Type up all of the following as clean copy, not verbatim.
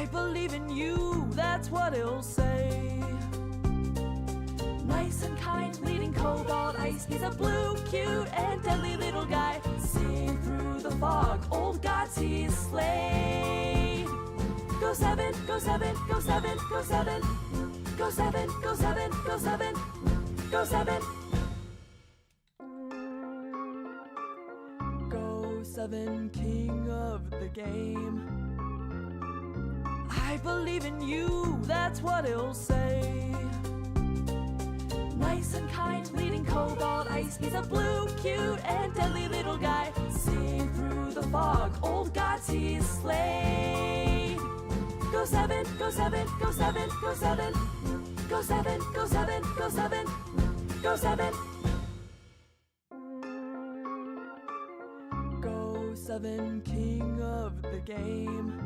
I believe in you, that's what it'll say. Nice and kind, leading cobalt ice. He's a blue, cute, and deadly little guy. Seeing through the fog, old gods he's slayed. Go7, Go7, Go7, Go7. Go7, Go7, Go7, Go7. Go7, king of the game. I believe in you, that's what it'll say. Nice and kind, leading cobalt ice. He's a blue, cute, and deadly little guy. Seeing through the fog, old gods he's slayed. Go7, Go7, Go7, Go7. Go7, Go7, Go7, Go7. Go7, king of the game.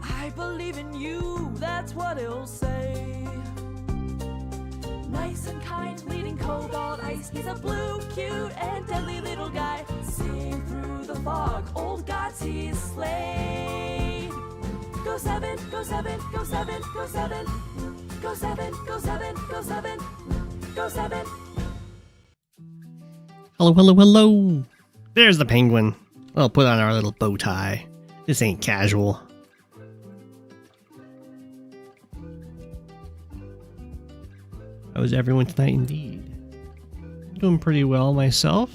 I believe in you, that's what it'll say. Nice and kind, leading cobalt ice. He's a blue, cute, and deadly little guy. Seeing through the fog, old gods he's slayed. Go7, Go7, Go7, Go7. Go7, Go7, Go7, Go7. Hello, hello, hello. There's the penguin. I'll put on our little bow tie. This ain't casual. How is everyone tonight indeed? Doing pretty well myself.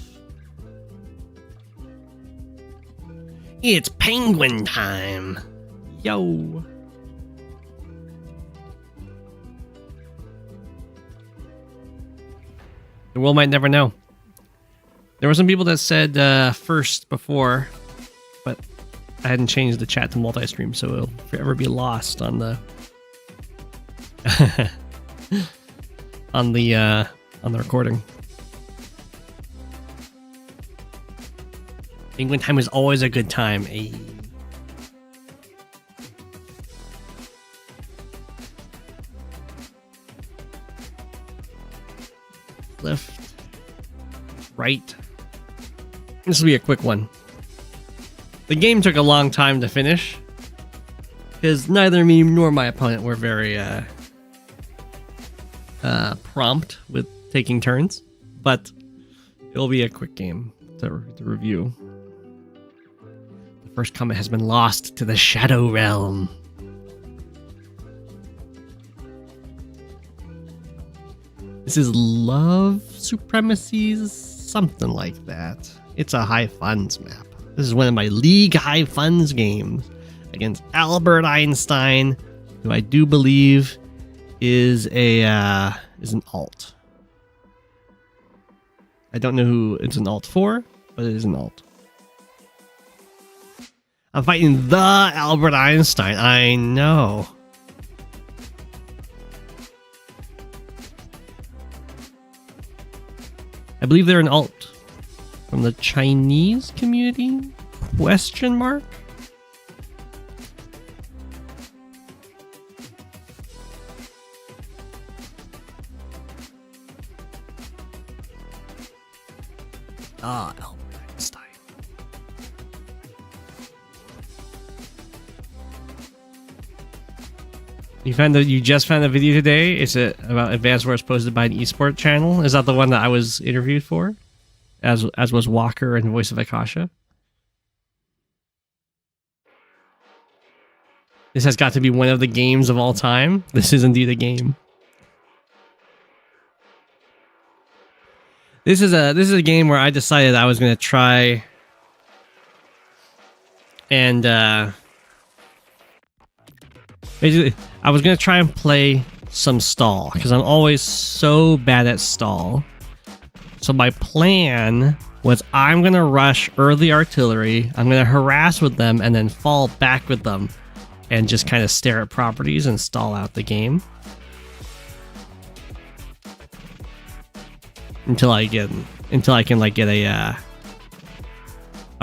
It's penguin time. Yo. The world might never know. There were some people that said first before, but I hadn't changed the chat to multi-stream, so it'll forever be lost on the on the recording. Penguin time is always a good time. Ay. Left, right. This will be a quick one. The game took a long time to finish because neither me nor my opponent were very prompt with taking turns, but it'll be a quick game to review. The first comment has been lost to the Shadow Realm. This is Love Supremacies, something like that. It's a high funds map. This is one of my League high funds games against Albert Einstein, who I do believe is an alt. I don't know who it's an alt for, but it is an alt. I'm fighting the Albert Einstein. I know. I believe they're an alt from the Chinese community? Question mark? Ah, Albert Einstein. You just found a video today? Is it about Advanced Wars posted by an esport channel? Is that the one that I was interviewed for? As was Walker and Voice of Akasha? This has got to be one of the games of all time. This is indeed a game. This is a game where I decided I was going to try and basically I was going to try and play some stall because I'm always so bad at stall. So my plan was I'm going to rush early artillery, I'm going to harass with them, and then fall back with them and just kind of stare at properties and stall out the game. Until I can like get a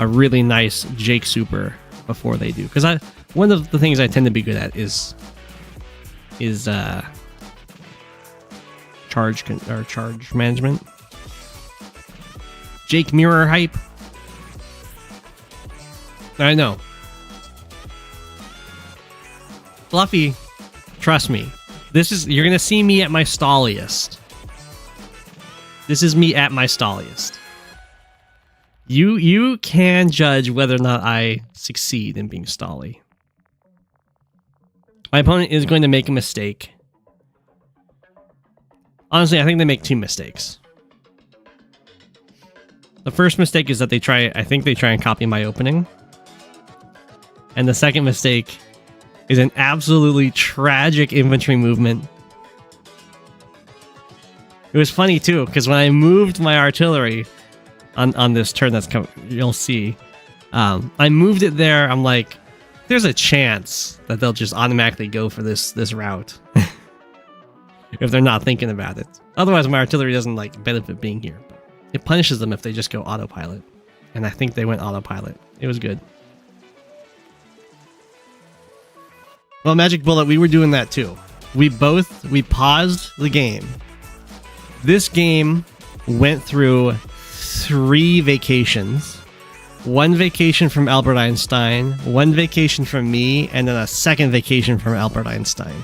really nice Jake Super before they do. Because one of the things I tend to be good at is charge management. Jake mirror hype. I know. Fluffy, trust me. You're gonna see me at my stalliest. This is me at my stalliest. You can judge whether or not I succeed in being stally. My opponent is going to make a mistake. Honestly, I think they make 2 mistakes. The first mistake is that they try and copy my opening. And the second mistake is an absolutely tragic infantry movement. It was funny too, because when I moved my artillery on this turn that's coming, you'll see, I moved it there. I'm like, there's a chance that they'll just automatically go for this route if they're not thinking about it. Otherwise, my artillery doesn't like benefit being here. But it punishes them if they just go autopilot, and I think they went autopilot. It was good. Well, Magic Bullet, we were doing that too. We paused the game. This game went through 3 vacations. 1 vacation from Albert Einstein, 1 vacation from me, and then a second vacation from Albert Einstein.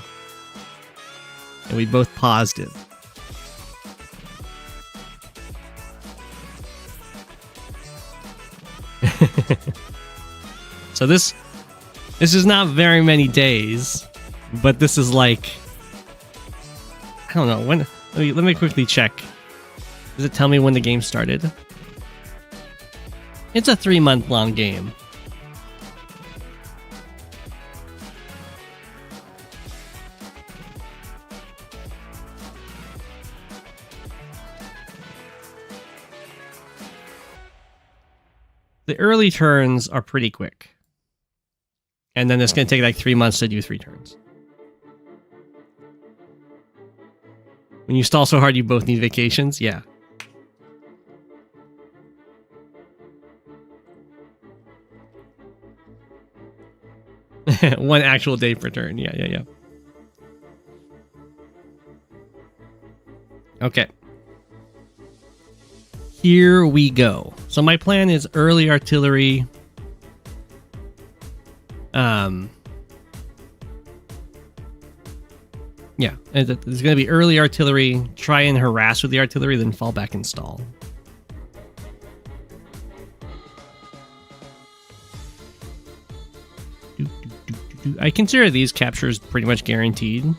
And we both paused it. So this is not very many days, but this is like, I don't know when. Let me quickly check. Does it tell me when the game started? It's a 3-month-long game. The early turns are pretty quick. And then it's going to take like 3 months to do 3 turns. When you stall so hard, you both need vacations? Yeah. One actual day per turn. Yeah. Okay. Here we go. So my plan is early artillery. Yeah, there's going to be early artillery, try and harass with the artillery, then fall back and stall. I consider these captures pretty much guaranteed.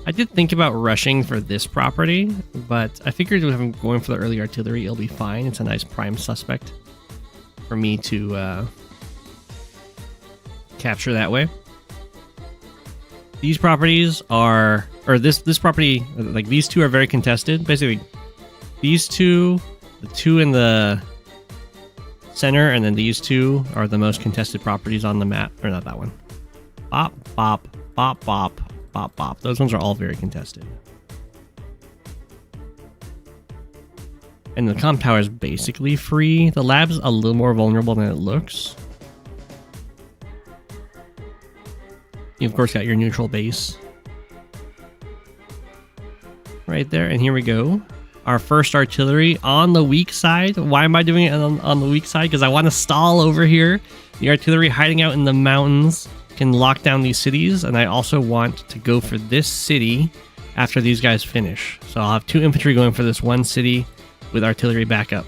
I did think about rushing for this property, but I figured if I'm going for the early artillery, it'll be fine. It's a nice prime suspect for me to capture that way. These properties are, or this property, like these 2 are very contested. Basically, these 2, the 2 in the center, and then these 2 are the most contested properties on the map. Or not that one. Bop, bop, bop, bop, bop, bop. Those ones are all very contested. And the comp tower is basically free. The lab's a little more vulnerable than it looks. You, of course, got your neutral base right there. And here we go. Our first artillery on the weak side. Why am I doing it on the weak side? Because I want to stall over here. The artillery hiding out in the mountains can lock down these cities. And I also want to go for this city after these guys finish. So I'll have 2 infantry going for this one city with artillery backup.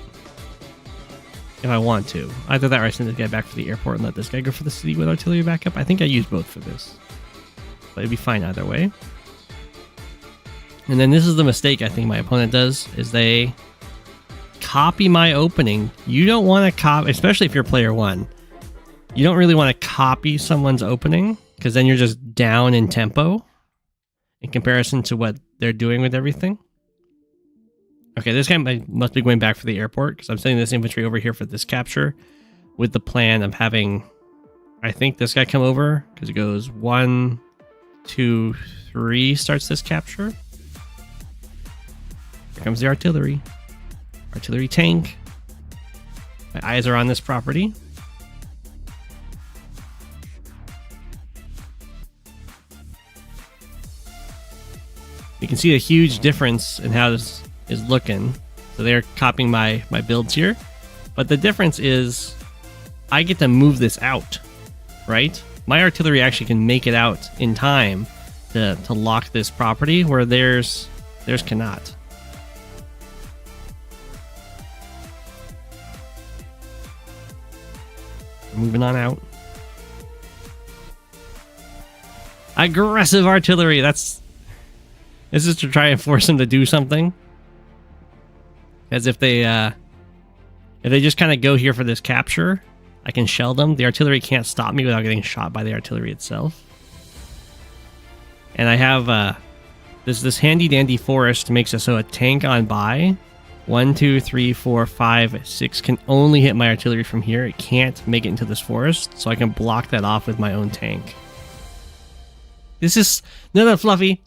If I want to. Either that or I send this guy back for the airport and let this guy go for the city with artillery backup. I think I use both for this. But it'd be fine either way. And then this is the mistake I think my opponent does, is they copy my opening. You don't want to copy, especially if you're player 1. You don't really want to copy someone's opening, because then you're just down in tempo in comparison to what they're doing with everything. Okay, this guy must be going back for the airport, because I'm sending this infantry over here for this capture with the plan of having, I think, this guy come over, because it goes 1, 2, 3 starts this capture. Here comes the artillery. Artillery tank. My eyes are on this property. You can see a huge difference in how this is looking. So they're copying my builds here. But the difference is I get to move this out, right? my artillery actually can make it out in time to lock this property, where theirs cannot. Moving on out. Aggressive artillery. This is to try and force them to do something. As if they just kind of go here for this capture, I can shell them. The artillery can't stop me without getting shot by the artillery itself. And I have this handy dandy forest makes it so a tank on by 1, 2, 3, 4, 5, 6 can only hit my artillery from here. It can't make it into this forest, so I can block that off with my own tank. This is no fluffy.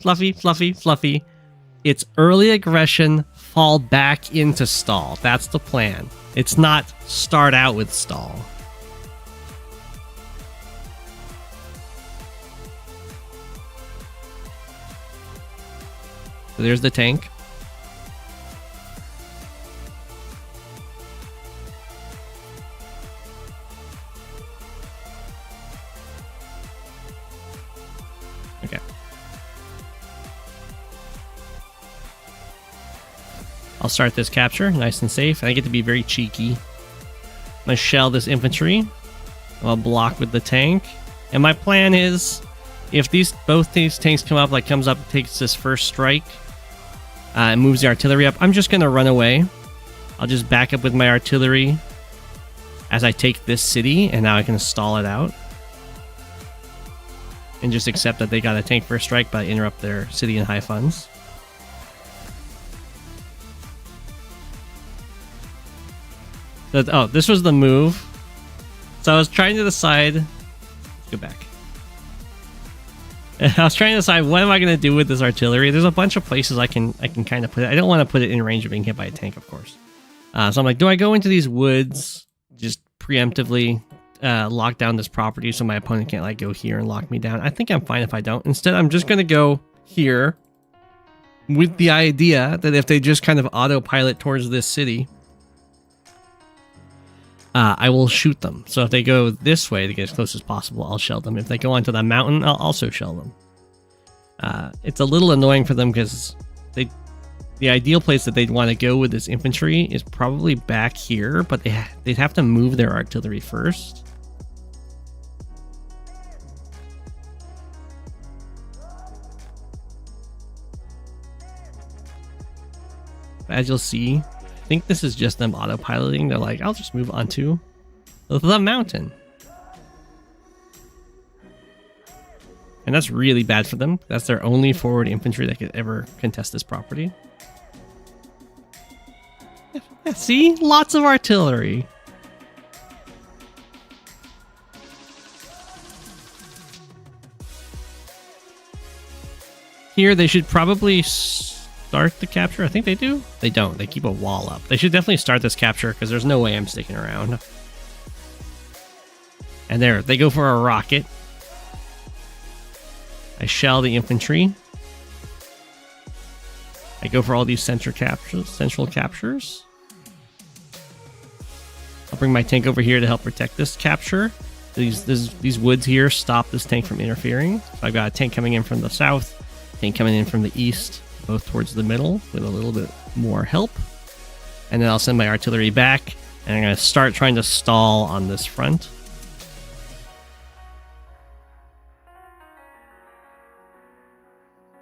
It's early aggression, fall back into stall. That's the plan. It's not start out with stall. So there's the tank. Okay. I'll start this capture nice and safe. I get to be very cheeky. I'm gonna shell this infantry. I'll block with the tank. And my plan is, if both these tanks come up, comes up, takes this first strike, and moves the artillery up, I'm just gonna run away. I'll just back up with my artillery as I take this city, and now I can stall it out. And just accept that they got a tank first strike, but interrupt their city and high funds. Oh, this was the move. So I was trying to decide. Let's go back. I was trying to decide what am I going to do with this artillery. There's a bunch of places I can kind of put it. I don't want to put it in range of being hit by a tank, of course. So I'm like, do I go into these woods, just preemptively lock down this property so my opponent can't go here and lock me down? I think I'm fine if I don't. Instead, I'm just going to go here with the idea that if they just kind of autopilot towards this city, I will shoot them. So if they go this way to get as close as possible, I'll shell them. If they go onto the mountain, I'll also shell them. It's a little annoying for them because the ideal place that they'd want to go with this infantry is probably back here, but they'd have to move their artillery first. As you'll see, I think this is just them autopiloting. They're like, I'll just move onto the mountain. And that's really bad for them. That's their only forward infantry that could ever contest this property. Yeah, see? Lots of artillery. Here, they should probably start the capture. I think they do. They don't. They keep a wall up. They should definitely start this capture because there's no way I'm sticking around. And there, they go for a rocket. I shell the infantry. I go for all these central captures. I'll bring my tank over here to help protect this capture. These woods here stop this tank from interfering. So I've got a tank coming in from the south, tank coming in from the east, both towards the middle with a little bit more help. And then I'll send my artillery back, and I'm going to start trying to stall on this front.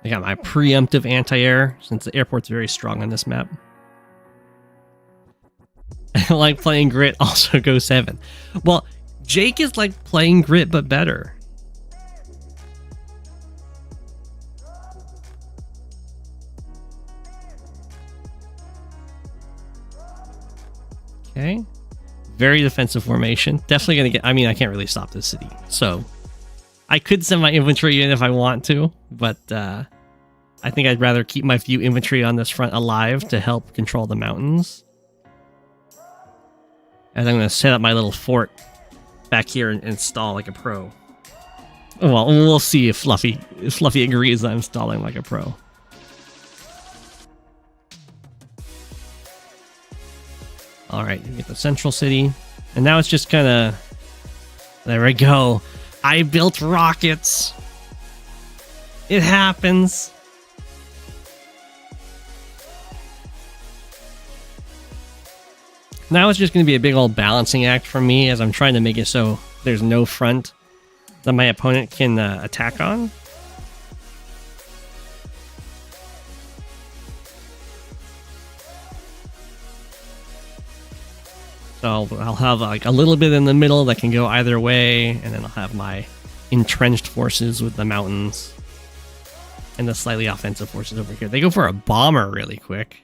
I got my preemptive anti-air, since the airport's very strong on this map. I like playing Grit, also Go7. Well, Jake is like playing Grit, but better. Okay. Very defensive formation. Definitely going to get... I mean, I can't really stop this city, so... I could send my infantry in if I want to, but I think I'd rather keep my few infantry on this front alive to help control the mountains. And I'm going to set up my little fort back here and stall like a pro. Well, we'll see if Fluffy agrees that I'm stalling like a pro. Alright, we get the central city. And now it's just kind of... There we go. I built rockets. It happens. Now it's just going to be a big old balancing act for me as I'm trying to make it so there's no front that my opponent can attack on. So I'll have like a little bit in the middle that can go either way, and then I'll have my entrenched forces with the mountains and the slightly offensive forces over here. They go for a bomber really quick.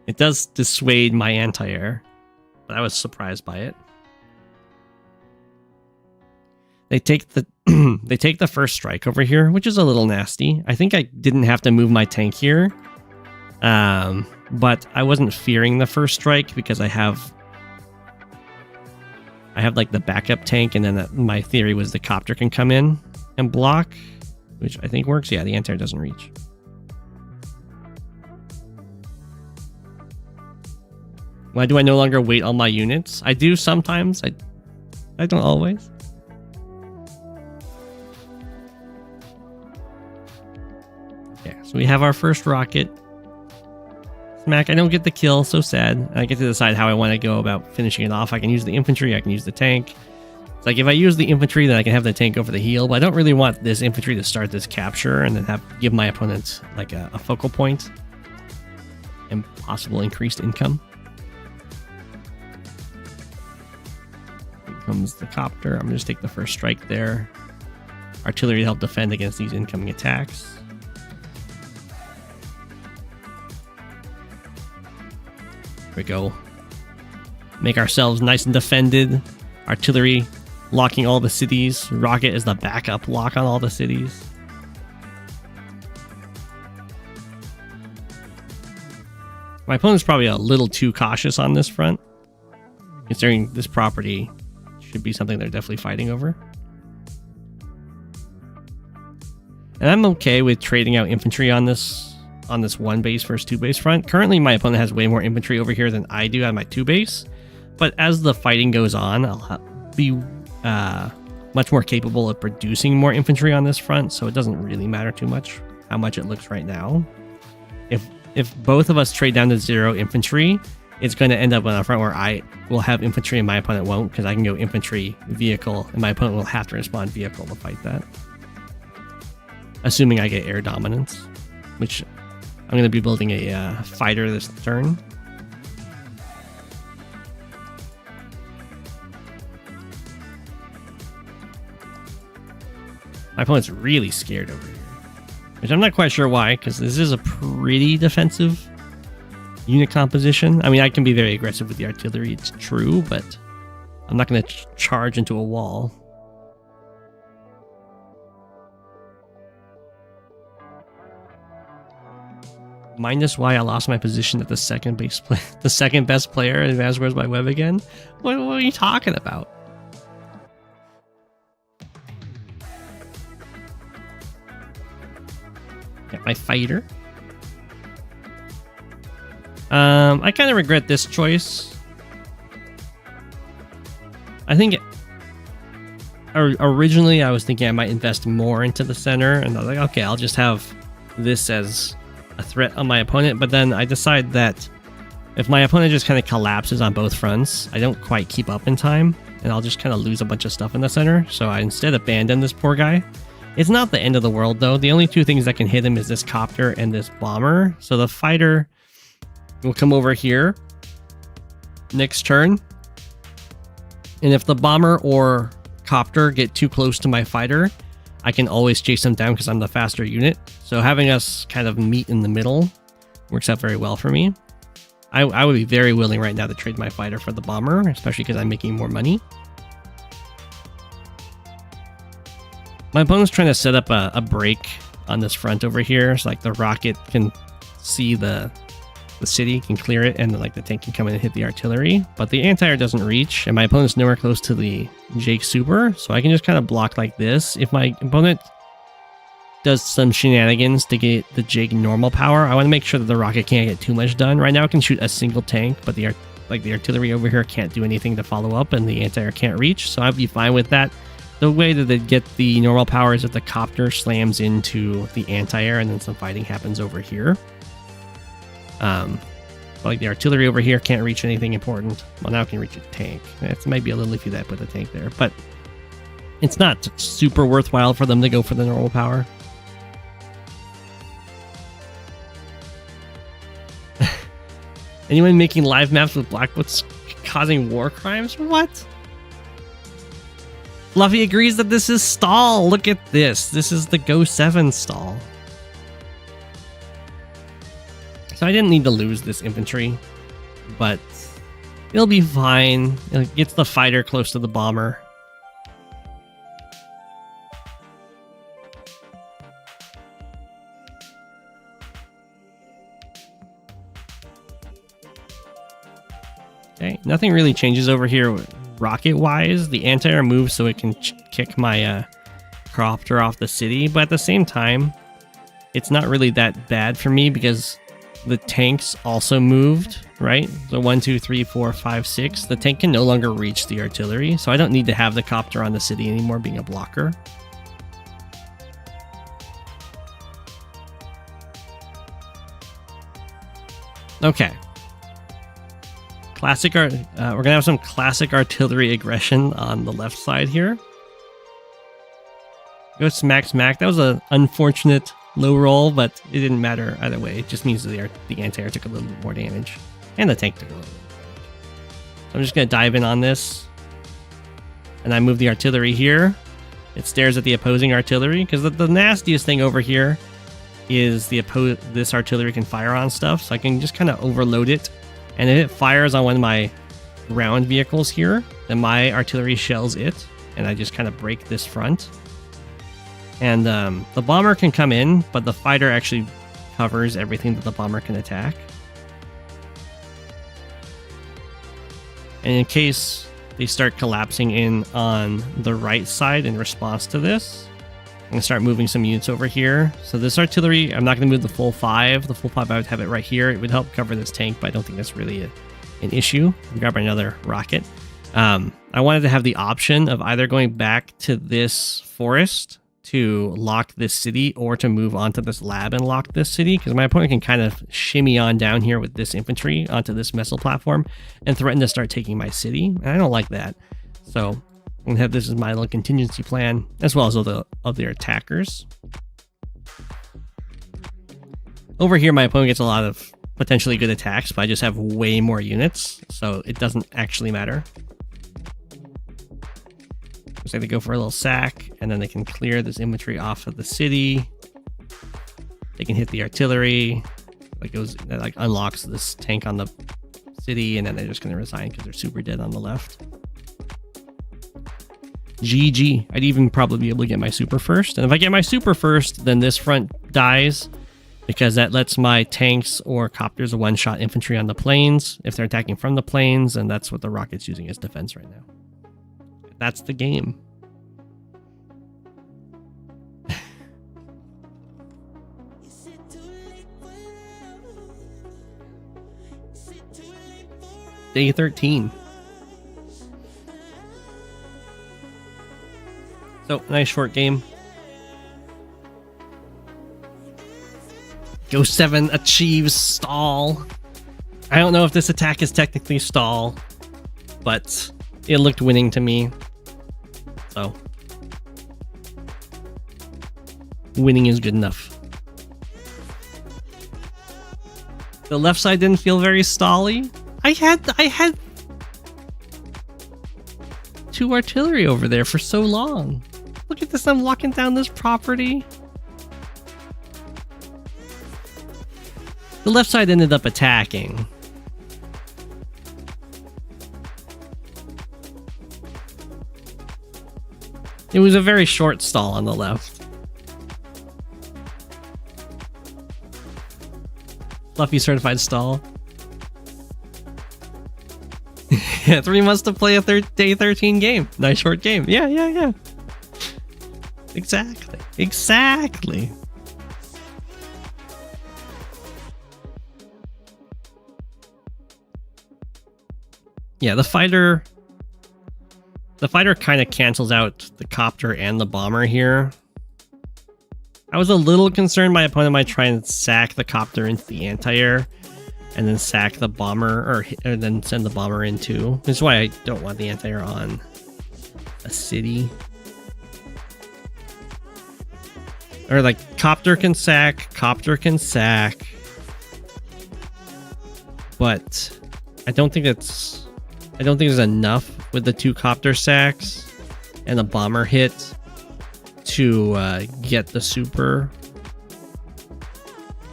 It does dissuade my anti-air, but I was surprised by it. They take the they take the first strike over here, which is a little nasty. I think I didn't have to move my tank here, but I wasn't fearing the first strike because I have like the backup tank, and then my theory was the copter can come in and block, which I think works. Yeah, the anti-air doesn't reach. Why do I no longer wait on my units? I do sometimes. I don't always. Okay, so we have our first rocket. Smack, I don't get the kill, so sad. I get to decide how I want to go about finishing it off. I can use the infantry, I can use the tank. It's like if I use the infantry, then I can have the tank go for the heal, but I don't really want this infantry to start this capture and then give my opponent like a focal point and possible increased income. Comes the copter. I'm going to just take the first strike there. Artillery to help defend against these incoming attacks. Here we go. Make ourselves nice and defended. Artillery locking all the cities. Rocket is the backup lock on all the cities. My opponent's probably a little too cautious on this front, considering this property should be something they're definitely fighting over. And I'm okay with trading out infantry on this one base versus two base front. Currently, my opponent has way more infantry over here than I do on my two base. But as the fighting goes on, I'll be much more capable of producing more infantry on this front, so it doesn't really matter too much how much it looks right now. If both of us trade down to 0 infantry, it's going to end up on a front where I will have infantry and my opponent won't, because I can go infantry, vehicle, and my opponent will have to respond vehicle to fight that. Assuming I get air dominance, which I'm going to be building a fighter this turn. My opponent's really scared over here, which I'm not quite sure why, because this is a pretty defensive unit composition. I mean, I can be very aggressive with the artillery, it's true, but I'm not going to charge into a wall. Minus why I lost my position at the second best player in Advanced Wars by Web again? What are you talking about? Got my fighter. I kind of regret this choice. I think originally I was thinking I might invest more into the center, and I was like, okay, I'll just have this as a threat on my opponent. But then I decide that if my opponent just kind of collapses on both fronts, I don't quite keep up in time, and I'll just kind of lose a bunch of stuff in the center. So I instead abandon this poor guy. It's not the end of the world, though. The only two things that can hit him is this copter and this bomber. So the fighter will come over here next turn. And if the bomber or copter get too close to my fighter, I can always chase them down because I'm the faster unit. So having us kind of meet in the middle works out very well for me. I would be very willing right now to trade my fighter for the bomber, especially because I'm making more money. My opponent's trying to set up a break on this front over here, so like the rocket can see the city, can clear it, and like the tank can come in and hit the artillery. But the anti-air doesn't reach, and my opponent's nowhere close to the Jake Super, so I can just kind of block like this. If my opponent does some shenanigans to get the Jake normal power, I want to make sure that the rocket can't get too much done. Right now it can shoot a single tank, but the like the artillery over here can't do anything to follow up and the anti-air can't reach, so I'd be fine with that. The way that they get the normal power is if the copter slams into the anti-air and then some fighting happens over here. Like the artillery over here can't reach anything important. Well, now it can reach a tank. It might be a little iffy that I put the tank there, but it's not super worthwhile for them to go for the normal power. Anyone making live maps with Blackfoot's causing war crimes? What? Fluffy agrees that this is stall. Look at this. This is the Go7 stall. So I didn't need to lose this infantry, but it'll be fine. It gets the fighter close to the bomber. Okay, nothing really changes over here rocket-wise. The anti-air moves so it can kick my copter off the city, but at the same time, it's not really that bad for me because the tanks also moved, right? So 1, 2, 3, 4, 5, 6. The tank can no longer reach the artillery, so I don't need to have the copter on the city anymore being a blocker. Okay. We're gonna have some classic artillery aggression on the left side here. Go smack smack. That was an unfortunate low roll, but it didn't matter either way. It just means the anti-air took a little bit more damage, and the tank took a little bit more damage. So I'm just gonna dive in on this, and I move the artillery here. It stares at the opposing artillery because the nastiest thing over here is this artillery can fire on stuff, so I can just kind of overload it. And if it fires on one of my ground vehicles here, then my artillery shells it, and I just kind of break this front. And the bomber can come in, but the fighter actually covers everything that the bomber can attack. And in case they start collapsing in on the right side in response to this, I'm going to start moving some units over here. So this artillery, I'm not going to move the full 5. The full 5, I would have it right here. It would help cover this tank, but I don't think that's really an issue. I'll grab another rocket. I wanted to have the option of either going back to this forest to lock this city or to move onto this lab and lock this city, because my opponent can kind of shimmy on down here with this infantry onto this missile platform and threaten to start taking my city. And I don't like that. So I'm going to have this as my little contingency plan, as well as of their attackers. Over here, my opponent gets a lot of potentially good attacks, but I just have way more units, so it doesn't actually matter. So they go for a little sack, and then they can clear this infantry off of the city. They can hit the artillery. That like unlocks this tank on the city, and then they're just going to resign because they're super dead on the left. GG. I'd even probably be able to get my super first. And if I get my super first, then this front dies, because that lets my tanks or copters one-shot infantry on the plains if they're attacking from the plains, and that's what the rocket's using as defense right now. That's the game. Day 13. So, nice short game. Go7 achieves stall. I don't know if this attack is technically stall, but it looked winning to me. So, winning is good enough. The left side didn't feel very stally. I had 2 artillery over there for so long. Look at this, I'm locking down this property. The left side ended up attacking. It was a very short stall on the left. Fluffy certified stall. Yeah, 3 months to play a day 13 game. Nice short game. Yeah. Exactly. Yeah, the fighter kind of cancels out the copter and the bomber here. I was a little concerned my opponent might try and sack the copter into the anti-air and then sack the bomber, or then send the bomber into. This is why I don't want the anti-air on a city. Or like copter can sack, but I don't think there's enough with the 2 copter sacks and a bomber hit to get the super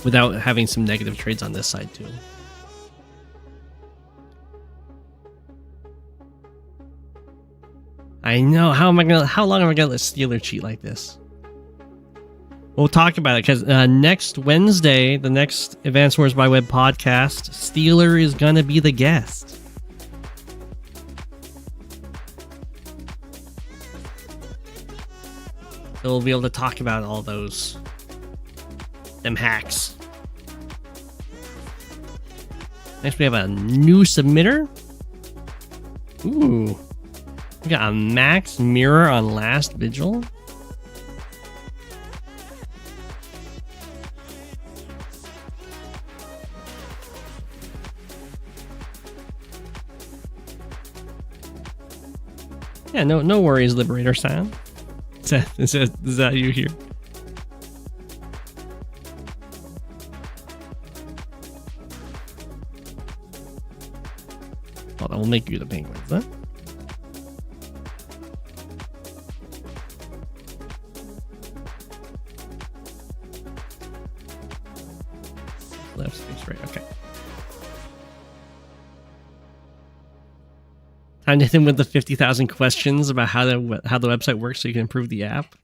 without having some negative trades on this side too. I know. How long am I gonna let Steeler cheat like this? We'll talk about it because next Wednesday, the next Advanced Wars by Web podcast, Steeler is gonna be the guest. So we'll be able to talk about all them hacks. Next, we have a new submitter. Ooh, we got a max mirror on Last Vigil. Yeah, no worries, Liberator-san. Is that you here? Well, that will make you the penguins, huh? Left space, right, okay. Time to hit him with the 50,000 questions about how the website works so you can improve the app.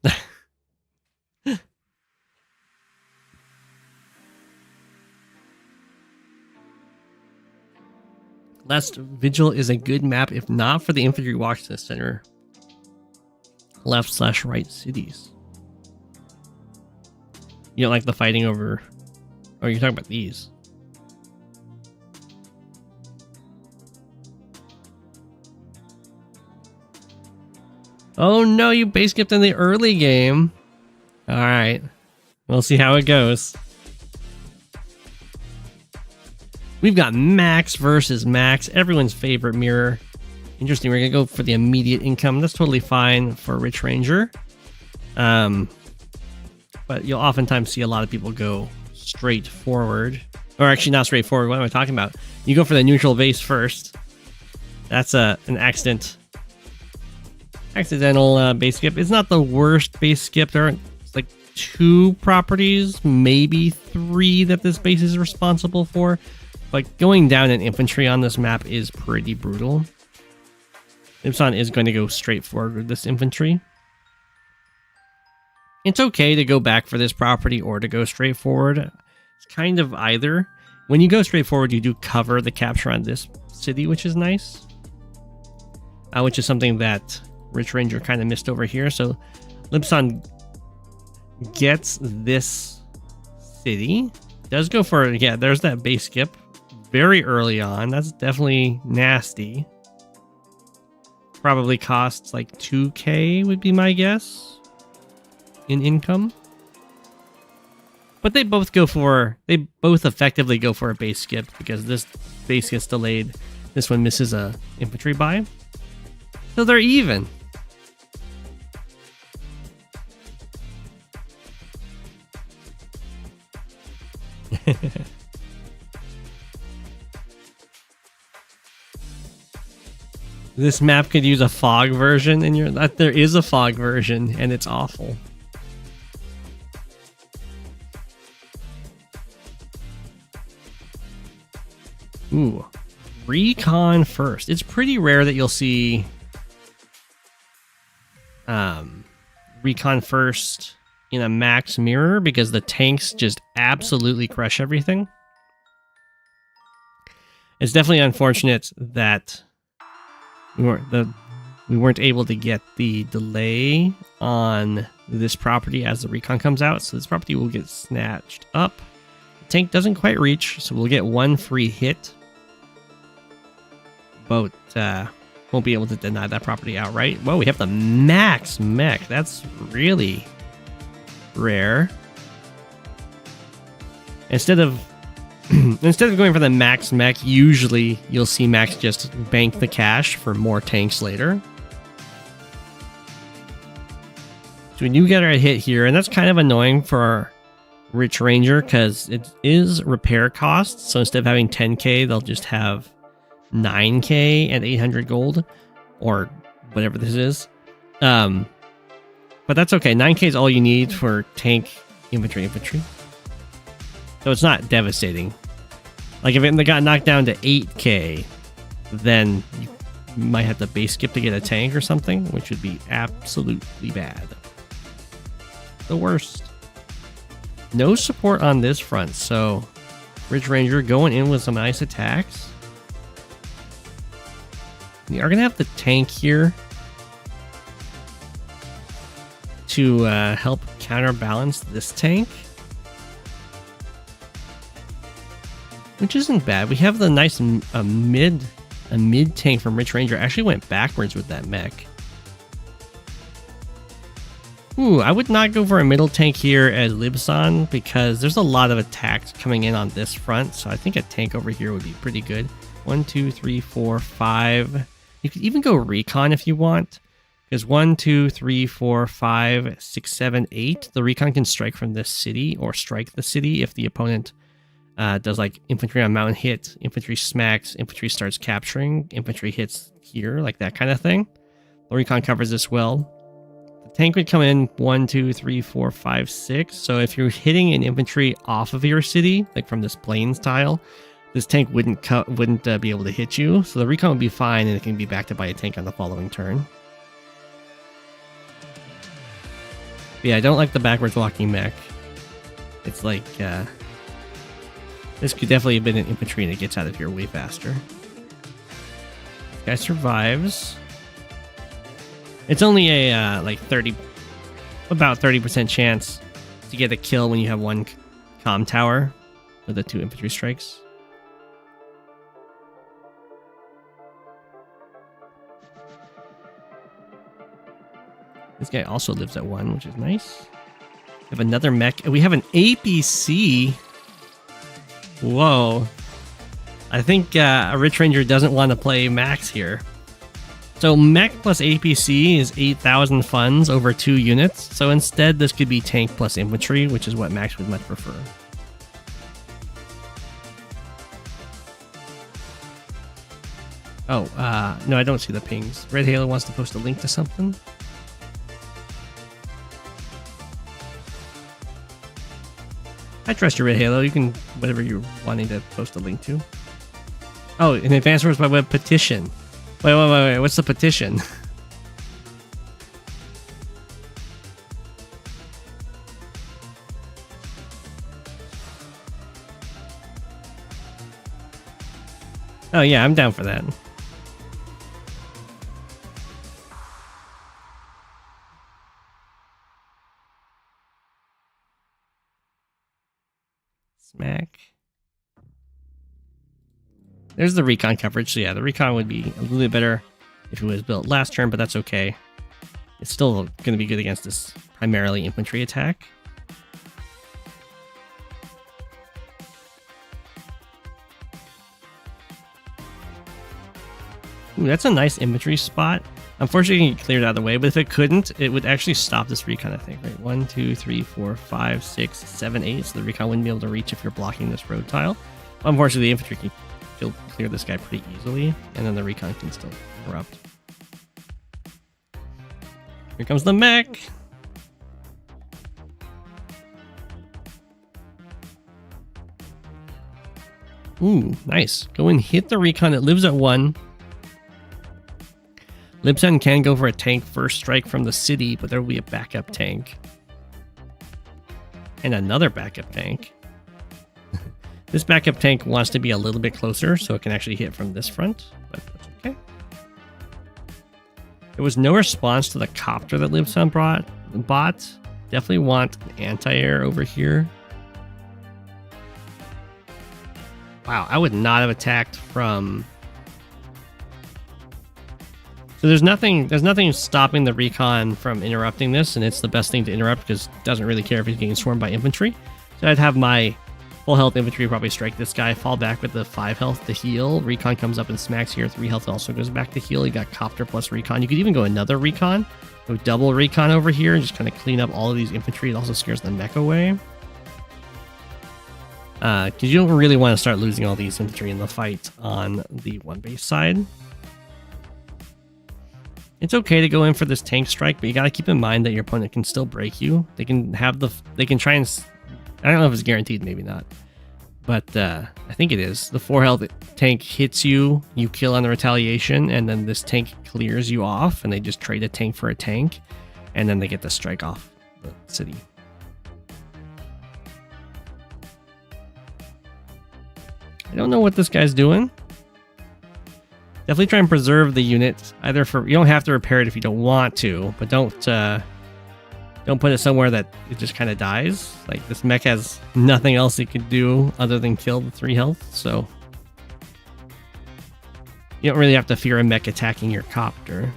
Last Vigil is a good map if not for the infantry walks to the center left/right cities. You don't like the fighting over... Oh, you're talking about these. Oh no, you base skipped in the early game. Alright. We'll see how it goes. We've got Max versus Max, everyone's favorite mirror. Interesting, we're gonna go for the immediate income. That's totally fine for RichRanger. But you'll oftentimes see a lot of people go straight forward. Or actually not straight forward, what am I talking about? You go for the neutral base first. That's an accidental base skip. It's not the worst base skip. There are like 2 properties, maybe 3 that this base is responsible for. But going down an infantry on this map is pretty brutal. Libesan is going to go straight forward with this infantry. It's okay to go back for this property or to go straight forward. It's kind of either. When you go straight forward, you do cover the capture on this city, which is nice. Which is something that RichRanger kind of missed over here. So Libesan gets this city. Does go for, yeah, there's that base skip very early on. That's definitely nasty. Probably costs like 2k would be my guess in income. But they both effectively go for a base skip because this base gets delayed. This one misses a infantry buy. So they're even. This map could use a fog version, and there is a fog version, and it's awful. Ooh, recon first. It's pretty rare that you'll see recon first in a max mirror because the tanks just absolutely crush everything. It's definitely unfortunate that we weren't able to get the delay on this property as the recon comes out, so this property will get snatched up. The tank doesn't quite reach, so we'll get 1 free hit. won't be able to deny that property outright. Whoa, we have the max mech. That's really rare. Instead of going for the max mech, usually you'll see Max just bank the cash for more tanks later. So we do get our hit here, and that's kind of annoying for our RichRanger because it is repair costs. So instead of having 10k, they'll just have 9k at 800 gold, or whatever this is. But that's okay. 9k is all you need for tank, infantry. So it's not devastating. Like if it got knocked down to 8k, then you might have to base skip to get a tank or something, which would be absolutely bad. The worst. No support on this front, so RichRanger going in with some nice attacks. We are going to have the tank here to help counterbalance this tank, which isn't bad. We have the nice mid tank from RichRanger. Actually went backwards with that mech. Ooh, I would not go for a middle tank here as Libesan because there's a lot of attacks coming in on this front. So I think a tank over here would be pretty good. 1, 2, 3, 4, 5. You could even go recon if you want. Because 1, 2, 3, 4, 5, 6, 7, 8. The recon can strike from this city or strike the city if the opponent does like infantry on mountain hit, infantry smacks, infantry starts capturing, infantry hits here, like that kind of thing. The recon covers this well. The tank would come in 1, 2, 3, 4, 5, 6. So if you're hitting an infantry off of your city, like from this plains tile, this tank wouldn't be able to hit you. So the recon would be fine, and it can be backed up by a tank on the following turn. But yeah, I don't like the backwards walking mech. It's like this could definitely have been an infantry, and it gets out of here way faster. This guy survives. It's only a about 30% chance to get a kill when you have one comm tower with the 2 infantry strikes. This guy also lives at 1, which is nice. We have another mech. We have an APC. Whoa. I think a RichRanger doesn't want to play Max here. So mech plus APC is 8,000 funds over 2 units. So instead, this could be tank plus infantry, which is what Max would much prefer. Oh, no, I don't see the pings. Red Halo wants to post a link to something. I trust your Red Halo. You can, whatever you're wanting to post a link to. Oh, an advanced source by web petition. Wait. What's the petition? Oh, yeah, I'm down for that. Smack. There's the recon coverage. So yeah, the recon would be a little bit better if it was built last turn, but that's okay. It's still going to be good against this primarily infantry attack. Ooh, that's a nice infantry spot. Unfortunately, it can get cleared out of the way, but if it couldn't, it would actually stop this recon, I think. Right? 1, 2, 3, 4, 5, 6, 7, 8. So the recon wouldn't be able to reach if you're blocking this road tile. Unfortunately, the infantry can still clear this guy pretty easily, and then the recon can still erupt. Here comes the mech. Ooh, nice. Go and hit the recon. It lives at 1. Libesan can go for a tank first strike from the city, but there will be a backup tank. And another backup tank. This backup tank wants to be a little bit closer, so it can actually hit from this front, but that's okay. There was no response to the copter that Libesan bought. Definitely want an anti-air over here. Wow, I would not have attacked from So there's nothing stopping the recon from interrupting this, and it's the best thing to interrupt because it doesn't really care if he's getting swarmed by infantry. So I'd have my full health infantry probably strike this guy, fall back with the 5 health to heal. Recon comes up and smacks here. 3 health also goes back to heal. You got copter plus recon. You could even go another recon, go double recon over here and just kind of clean up all of these infantry. It also scares the mech away. Because you don't really want to start losing all these infantry in the fight on the one base side. It's okay to go in for this tank strike, but you got to keep in mind that your opponent can still break you. They can try and, I don't know if it's guaranteed, maybe not, but I think it is. The 4 health tank hits you, you kill on the retaliation, and then this tank clears you off, and they just trade a tank for a tank, and then they get the strike off the city. I don't know what this guy's doing. Definitely try and preserve the unit. Either for, you don't have to repair it if you don't want to, but don't put it somewhere that it just kind of dies. Like this mech has nothing else it could do other than kill the 3 health, so you don't really have to fear a mech attacking your copter.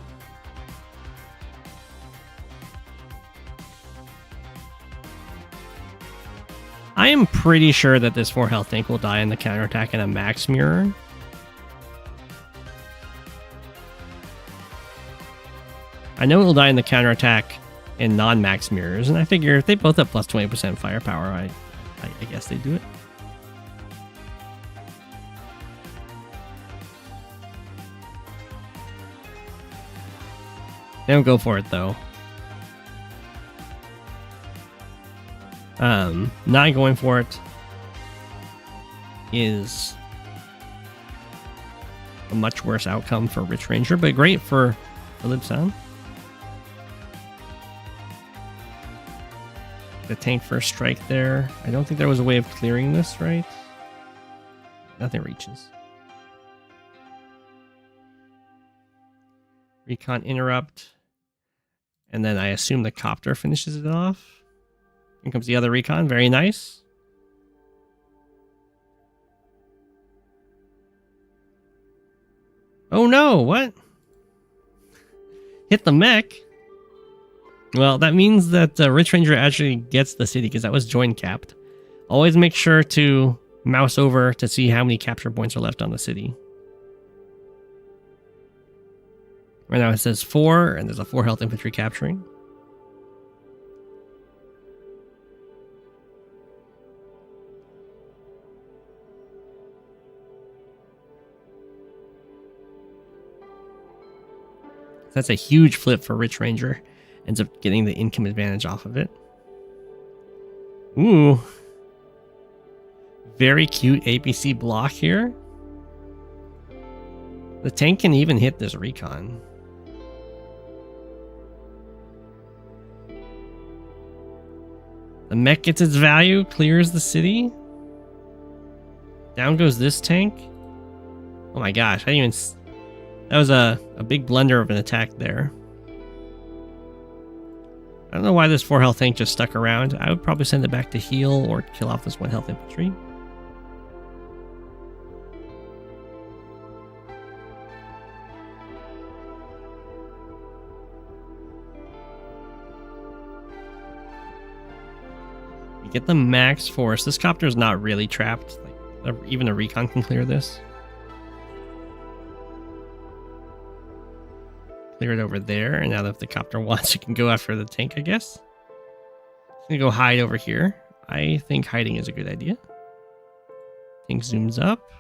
I am pretty sure that this 4 health tank will die in the counterattack in a max mirror. I know it'll die in the counterattack in non-max mirrors, and I figure if they both have plus 20% firepower, I guess they do it. They don't go for it though. Not going for it is a much worse outcome for RichRanger, but great for Libesan. The tank first strike there. I don't think there was a way of clearing this, right? Nothing reaches. Recon interrupt. And then I assume the copter finishes it off. Here comes the other recon. Very nice. Oh no, what? Hit the mech. Well, that means that RichRanger actually gets the city because that was join capped. Always make sure to mouse over to see how many capture points are left on the city. Right now it says 4, and there's a 4 health infantry capturing. That's a huge flip for RichRanger. Ends up getting the income advantage off of it. Ooh. Very cute APC block here. The tank can even hit this recon. The mech gets its value, clears the city. Down goes this tank. Oh my gosh, I didn't even... That was a big blunder of an attack there. I don't know why this 4 health tank just stuck around. I would probably send it back to heal or kill off this 1 health infantry. We get the max force. This copter is not really trapped. Like, even a recon can clear this. Clear it over there, and now that if the copter wants, you can go after the tank, I guess. I'm gonna go hide over here. I think hiding is a good idea. Tank zooms up.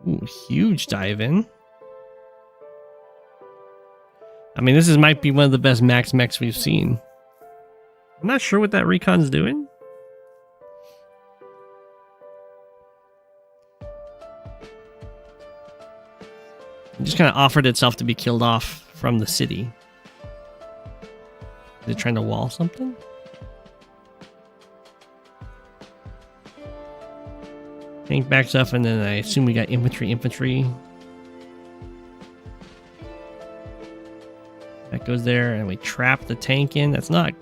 Ooh, huge dive in. I mean, this might be one of the best max mechs we've seen. I'm not sure what that recon's doing. It just kind of offered itself to be killed off from the city. Is it trying to wall something? Tank backs up, and then I assume we got infantry. That goes there, and we trap the tank in. That's not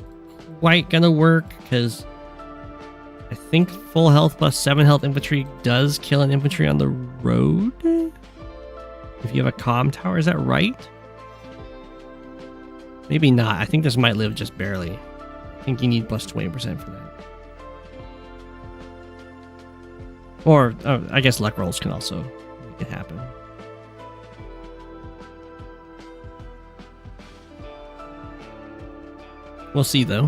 quite gonna work, because I think full health plus 7 health infantry does kill an infantry on the road. if you have a comm tower. Is that right? Maybe not. I think this might live just barely. I think you need plus 20% for that. Or, I guess luck rolls can also make it happen. We'll see, though.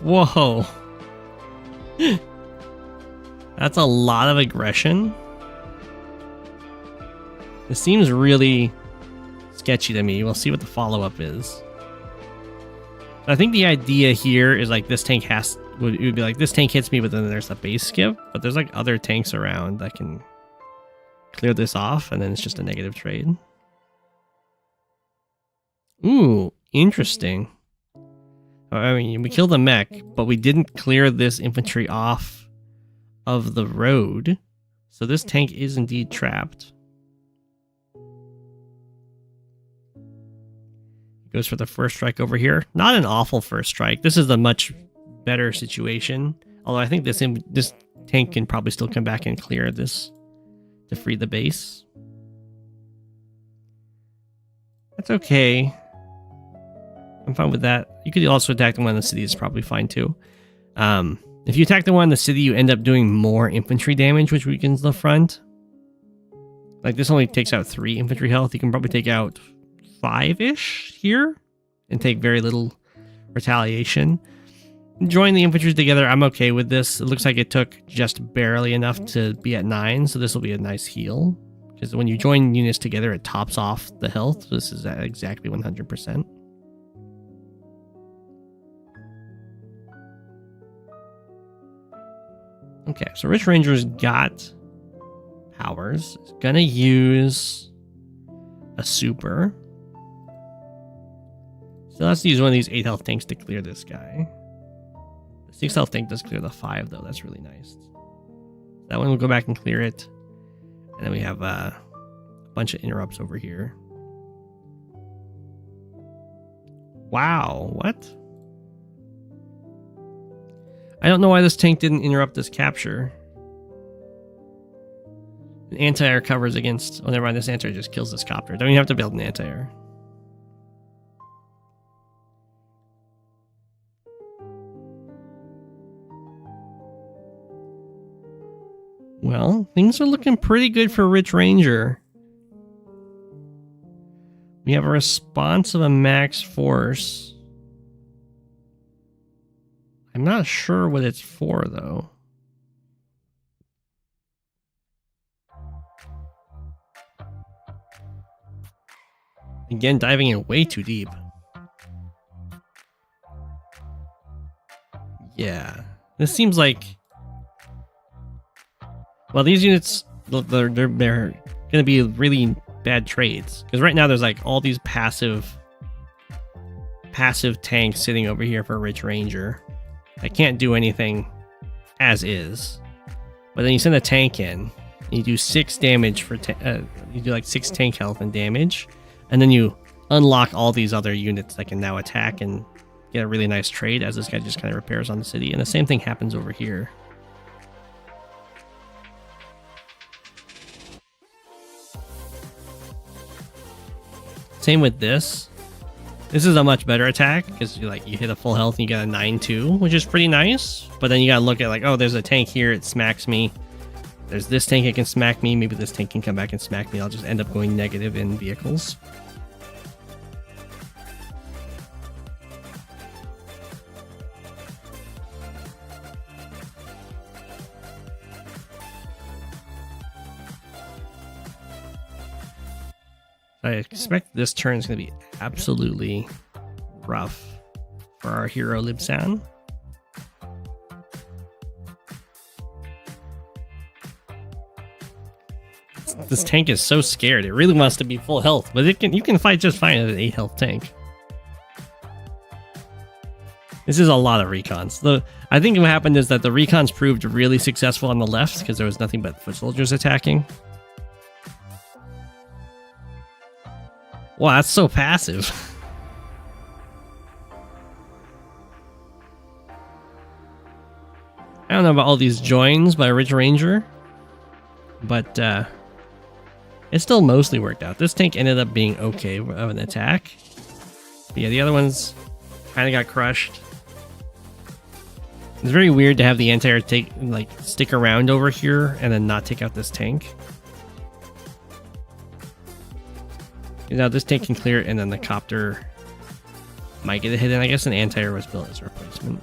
Whoa. That's a lot of aggression. This seems really sketchy to me. We'll see what the follow-up is. I think the idea here is like this tank would be like this tank hits me, but then there's a base skip. But there's like other tanks around that can clear this off, and then it's just a negative trade. Ooh, interesting. I mean, we killed the mech, but we didn't clear this infantry off of the road. So this tank is indeed trapped. Goes for the first strike over here. Not an awful first strike. This is a much better situation. Although I think this tank can probably still come back and clear this to free the base. That's okay. I'm fine with that. You could also attack the one in the city. It's probably fine too. If you attack the one in the city, you end up doing more infantry damage, which weakens the front. Like this only takes out 3 infantry health. You can probably take out 5-ish here and take very little retaliation. Join the infantry together. I'm okay with this. It looks like it took just barely enough to be at 9, so this will be a nice heal. Because when you join units together, it tops off the health. So this is at exactly 100%. Okay, so RichRanger's got powers. It's gonna use a super. So let's use one of these 8 health tanks to clear this guy. The 6 health tank does clear the 5 though. That's really nice. That one will go back and clear it. And then we have a bunch of interrupts over here. Wow, what? I don't know why this tank didn't interrupt this capture. An anti-air covers against... Oh, never mind. This anti-air just kills this copter. Don't even have to build an anti-air. Well, things are looking pretty good for RichRanger. We have a response of a max force. I'm not sure what it's for, though. Again, diving in way too deep. Yeah. This seems like... Well, these units, they're going to be really bad trades. Because right now there's like all these passive tanks sitting over here for RichRanger. I can't do anything as is. But then you send a tank in, and you do 6 damage for... you do like 6 tank health and damage. And then you unlock all these other units that can now attack and get a really nice trade as this guy just kind of repairs on the city. And the same thing happens over here. Same with this. This is a much better attack because you hit a full health and you get a 9-2, which is pretty nice. But then you gotta look at like, oh, there's a tank here, it smacks me. There's this tank that can smack me. Maybe this tank can come back and smack me. I'll just end up going negative in vehicles. I expect this turn is going to be absolutely rough for our hero Libesan. This tank is so scared. It really wants to be full health, but you can fight just fine as an 8 health tank. This is a lot of recons. I think what happened is that the recons proved really successful on the left because there was nothing but foot soldiers attacking. Wow, that's so passive. I don't don't know about all these joins by RichRanger, but it still mostly worked out. This tank ended up being okay of an attack. But yeah, the other ones kind of got crushed. It's very weird to have the anti-air stick around over here and then not take out this tank. Now this tank can clear it, and then the copter might get a hit, and I guess an anti-air was built as a replacement.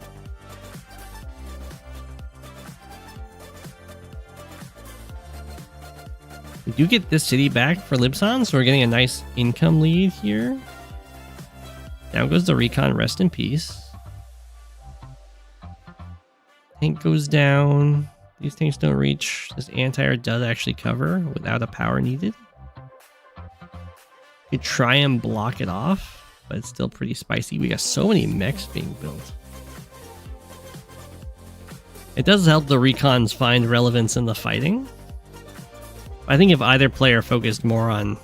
We do get this city back for Libesan, so we're getting a nice income lead here. Down goes the recon, rest in peace. Tank goes down. These tanks don't reach. This anti-air does actually cover without a power needed. You could try and block it off, but it's still pretty spicy. We got so many mechs being built. It does help the recons find relevance in the fighting. I think if either player focused more on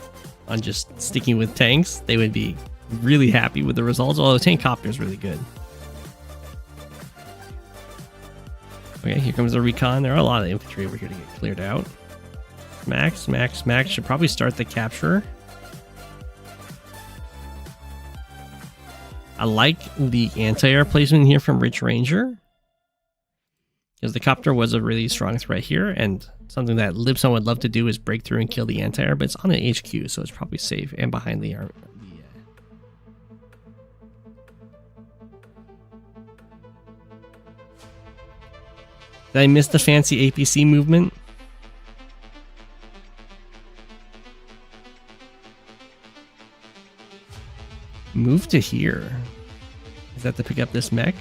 just sticking with tanks, they would be really happy with the results, although tank copter is really good. Okay, here comes the recon. There are a lot of infantry over here to get cleared out. Max should probably start the capture. I like the anti-air placement here from RichRanger, because the copter was a really strong threat here, and something that Libesan would love to do is break through and kill the anti-air, but it's on an HQ, so it's probably safe and behind the arm. Did I miss the fancy APC movement? Move to here. Is that to pick up this mech?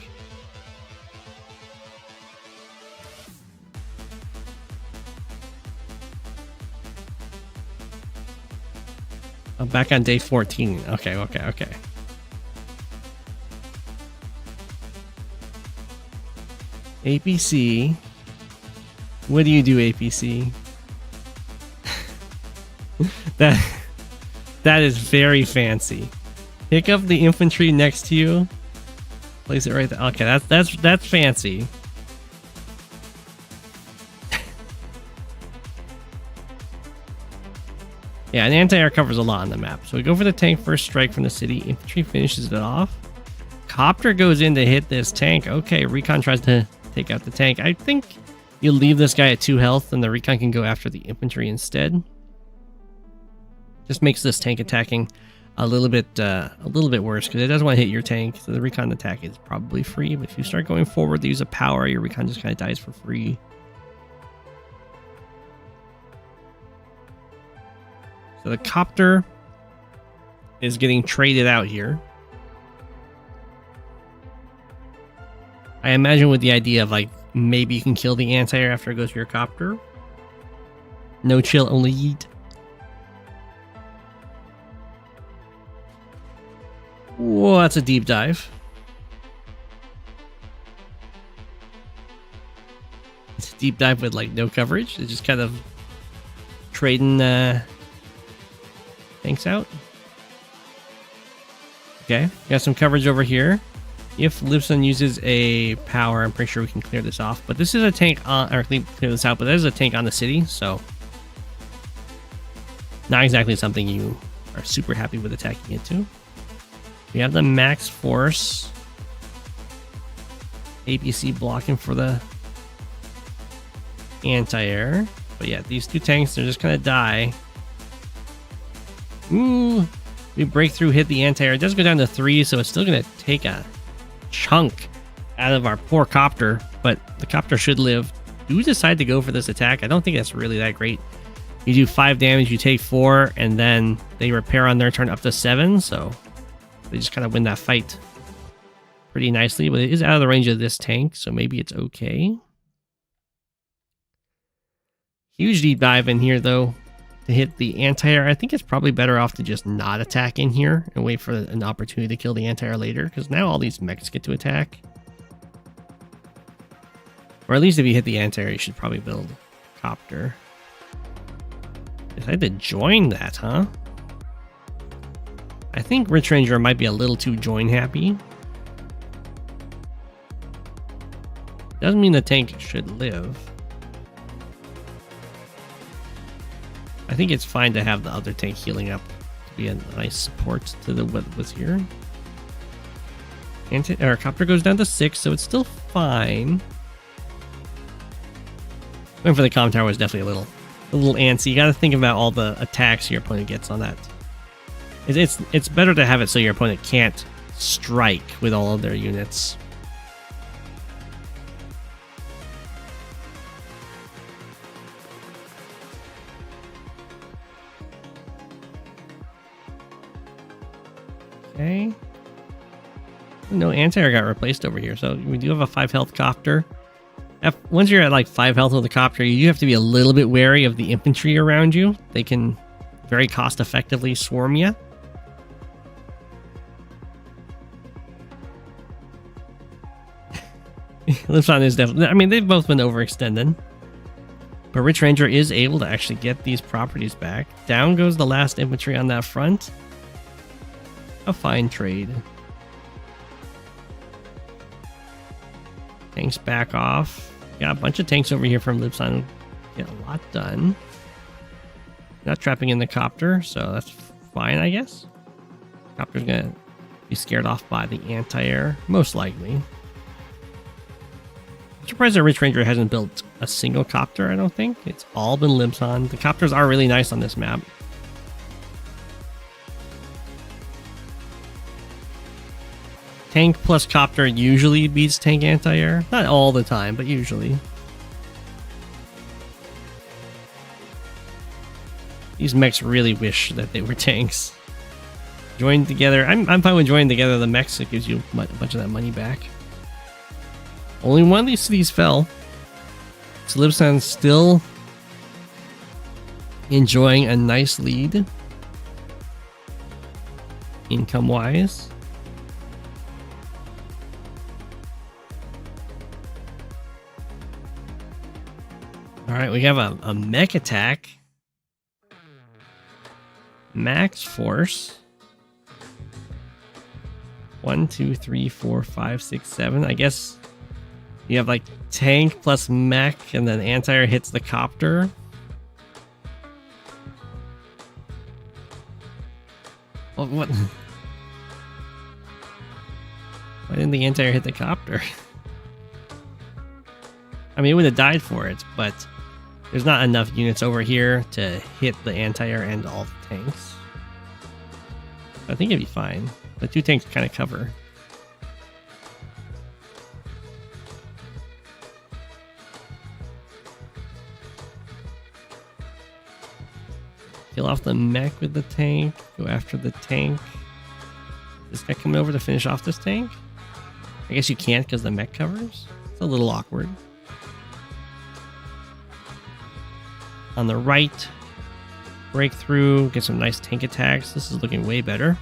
Oh, back on day 14. Okay. APC. What do you do, APC? that is very fancy. Pick up the infantry next to you. Place it right there. Okay, that's fancy. Yeah, an anti-air covers a lot on the map. So we go for the tank first strike from the city. Infantry finishes it off. Copter goes in to hit this tank. Okay, recon tries to take out the tank. I think you leave this guy at 2 health and the recon can go after the infantry instead. Just makes this tank attacking a little bit worse, because it doesn't want to hit your tank, so the recon attack is probably free. But if you start going forward to use a power, your recon just kind of dies for free. So the copter is getting traded out here. I imagine with the idea of maybe you can kill the anti-air after it goes for your copter. No chill, only yeet. Whoa, that's a deep dive. It's a deep dive with no coverage. It's just kind of trading tanks out. Okay, got some coverage over here. If Libesan uses a power, I'm pretty sure we can clear this off. But this is a tank on, or clear this out, but that is a tank on the city, so not exactly something you are super happy with attacking into. We have the max force. APC blocking for the anti-air. But yeah, these two tanks, they're just gonna die. Ooh, we break through, hit the anti-air. It does go down to 3, so it's still gonna take a chunk out of our poor copter. But the copter should live. Do we decide to go for this attack? I don't think that's really that great. You do 5 damage, you take 4, and then they repair on their turn up to 7, so they just kind of win that fight pretty nicely. But it is out of the range of this tank, so maybe it's okay. Huge deep dive in here, though, to hit the anti-air. I think it's probably better off to just not attack in here and wait for an opportunity to kill the anti-air later, because now all these mechs get to attack. Or at least if you hit the anti-air, you should probably build copter. Decided to join that, huh? I think RichRanger might be a little too join happy. Doesn't mean the tank should live. I think it's fine to have the other tank healing up to be a nice support to the what was here. Our copter goes down to 6, so it's still fine. Going for the comm tower was definitely a little antsy. You got to think about all the attacks your opponent gets on that. It's better to have it so your opponent can't strike with all of their units. Okay. No anti-air got replaced over here, so we do have a 5 health copter. Once you're at like 5 health with the copter, you do have to be a little bit wary of the infantry around you. They can very cost effectively swarm you. Libesan is definitely, I mean, they've both been overextended. But RichRanger is able to actually get these properties back. Down goes the last infantry on that front. A fine trade. Tanks back off. Got a bunch of tanks over here from Libesan. Get a lot done. Not trapping in the copter, so that's fine, I guess. Copter's gonna be scared off by the anti-air, most likely. I'm surprised that RichRanger hasn't built a single copter, I don't think. It's all been Libesan. The copters are really nice on this map. Tank plus copter usually beats tank anti-air. Not all the time, but usually. These mechs really wish that they were tanks. Join together. I'm fine with joining together the mechs. It gives you a bunch of that money back. Only one of these cities fell. So Libesan's still enjoying a nice lead. Income-wise. Alright, we have a mech attack. Max force. 1, 2, 3, 4, 5, 6, 7. I guess you have like tank plus mech, and then anti-air hits the copter. Well, what? Why didn't the anti-air hit the copter? I mean, it would have died for it, but there's not enough units over here to hit the anti-air and all the tanks. I think it'd be fine. The 2 tanks kind of cover. Kill off the mech with the tank. Go after the tank. Is this guy coming over to finish off this tank? I guess you can't because the mech covers. It's a little awkward. On the right, break through, get some nice tank attacks. This is looking way better.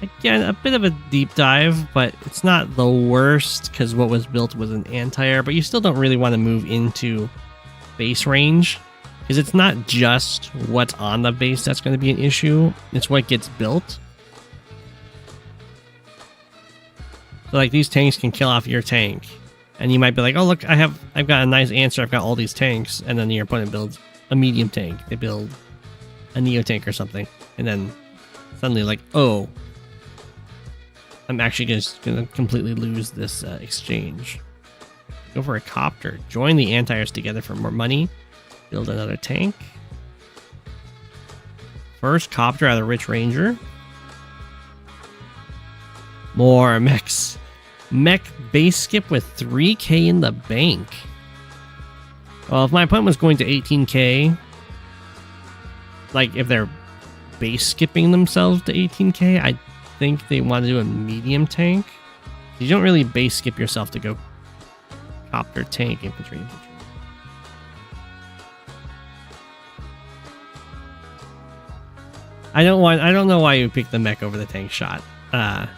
Again, a bit of a deep dive, but it's not the worst because what was built was an anti-air, but you still don't really want to move into base range because it's not just what's on the base that's going to be an issue. It's what gets built. So like these tanks can kill off your tank and you might be like, oh look, I've got a nice answer. I've got all these tanks, and then your opponent builds a medium tank. They build a neo tank or something, and then suddenly like, oh, I'm actually just gonna completely lose this exchange. Go for a copter. Join the anti-airs together for more money. Build another tank. First copter out of RichRanger. More mechs. Mech base skip with 3k in the bank. Well, if my opponent was going to 18k, like if they're base skipping themselves to 18k, I think they want to do a medium tank. You don't really base skip yourself to go copter, tank, infantry. I don't know why you picked the mech over the tank shot. But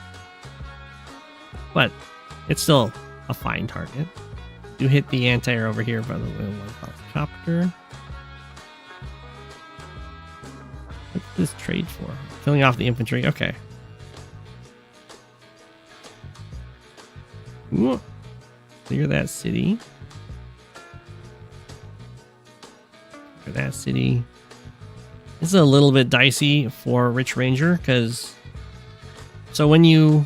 it's still a fine target. You hit the anti-air over here by the way, one helicopter. What's this trade for? Killing off the infantry. Okay. Clear that city. Clear that city. This is a little bit dicey for RichRanger because so when you're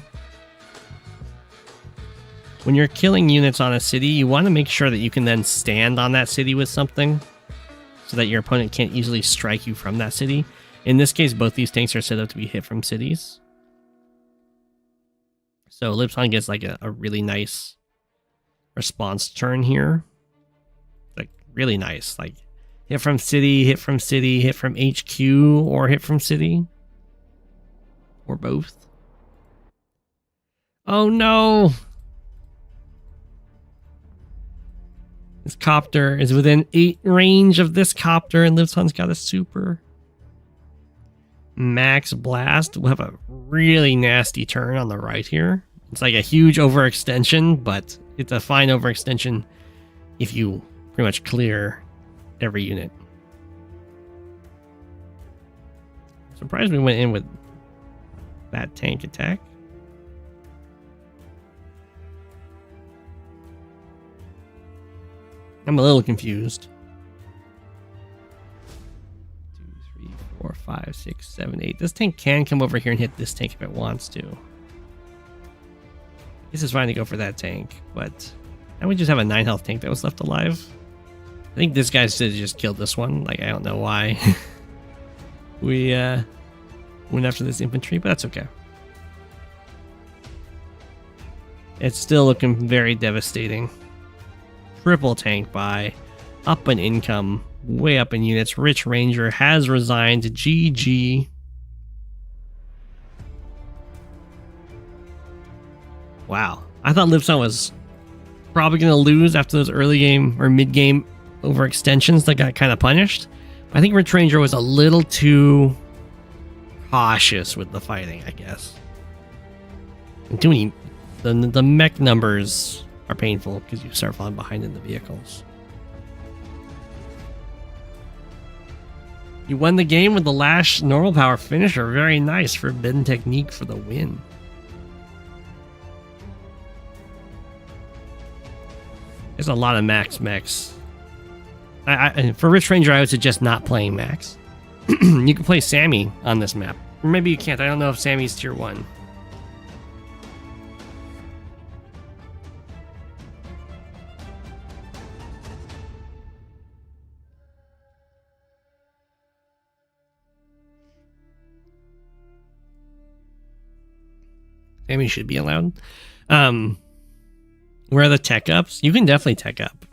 killing units on a city, you want to make sure that you can then stand on that city with something so that your opponent can't easily strike you from that city. In this case, both these tanks are set up to be hit from cities. So Libesan gets like a really nice response turn here. Like really nice. Like hit from city, hit from city, hit from HQ, or hit from city. Or both. Oh no! This copter is within 8 range of this copter, and Libesan's got a super. Max Blast will have a really nasty turn on the right here. It's like a huge overextension, but it's a fine overextension if you pretty much clear every unit. Surprised we went in with that tank attack. I'm a little confused. 2, 3, 4, 5, 6, 7, 8. This tank can come over here and hit this tank if it wants to. This is fine to go for that tank, but now we just have a 9 health tank that was left alive. I think this guy should have just killed this one. Like, I don't know why. We went after this infantry, but that's okay. It's still looking very devastating. Triple tank buy, up in income, way up in units. RichRanger has resigned. GG. Wow. I thought Libesan was probably going to lose after those early game or mid game overextensions that got kind of punished. I think RichRanger was a little too cautious with the fighting, I guess. And too many, the mech numbers are painful because you start falling behind in the vehicles. You won the game with the last normal power finisher. Very nice. Forbidden technique for the win. There's a lot of max mechs. For RichRanger, I would suggest not playing max. You can play Sammy on this map. Or maybe you can't. I don't know if Sammy's tier 1. Sammy should be allowed. Where are the tech ups? You can definitely tech up.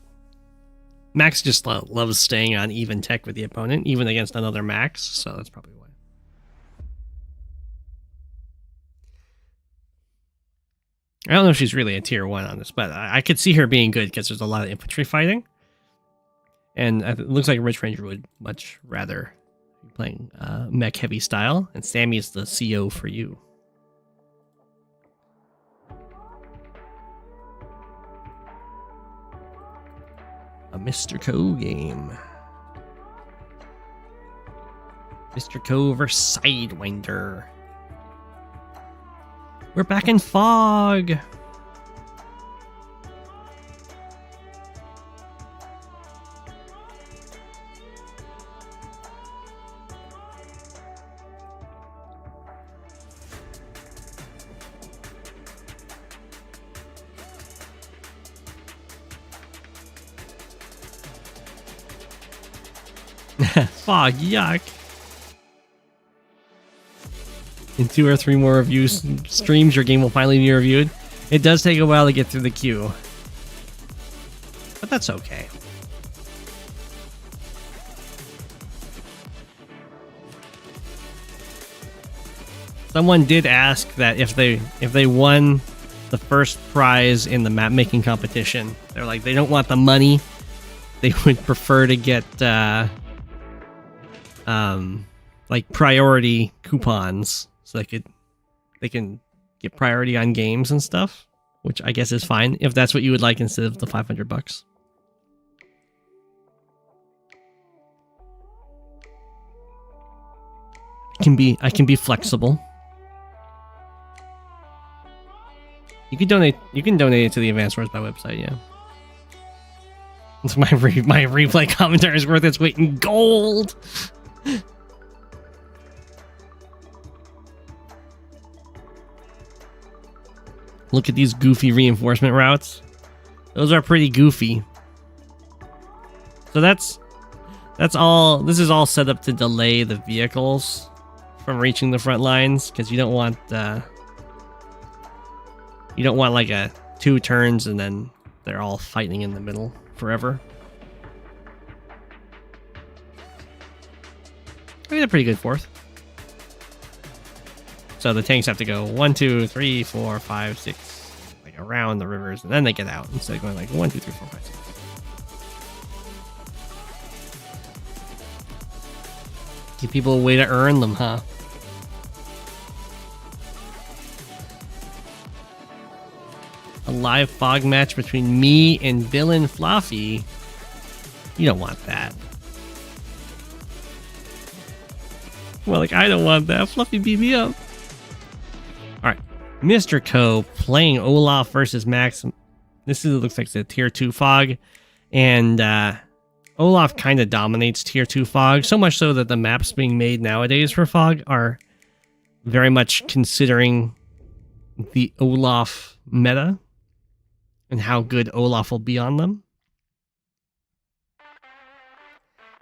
Max just loves staying on even tech with the opponent, even against another Max, so that's probably why. I don't know if she's really a tier 1 on this, but I could see her being good because there's a lot of infantry fighting. And it looks like RichRanger would much rather be playing mech heavy style, and Sammy is the CO for you. A Mr.Ko game. Mr.Ko versus Sidewinder. We're back in fog. Fog, yuck. In 2 or 3 more streams, your game will finally be reviewed. It does take a while to get through the queue, but that's okay. Someone did ask that if they won the first prize in the map making competition, they're like, they don't want the money. They would prefer to get like priority coupons, so they can get priority on games and stuff, which I guess is fine if that's what you would like instead of the $500. I can be flexible. You can donate. You can donate it to the Advanced Wars by website. Yeah. It's my replay commentary is worth its weight in gold. Look at these goofy reinforcement routes. Those are pretty goofy. So that's all. This is all set up to delay the vehicles from reaching the front lines, because you don't want like a 2 turns and then they're all fighting in the middle forever. I mean, a pretty good 4th. So the tanks have to go 1, 2, 3, 4, 5, 6, like around the rivers, and then they get out instead of going like 1, 2, 3, 4, 5, 6. Give people a way to earn them, huh? A live fog match between me and Villain Fluffy. You don't want that. Well, like, I don't want that. Fluffy beat me up. Alright. Mr.Ko playing Olaf versus Max. This looks like it's a tier 2 fog. And Olaf kind of dominates tier 2 fog. So much so that the maps being made nowadays for fog are very much considering the Olaf meta and how good Olaf will be on them.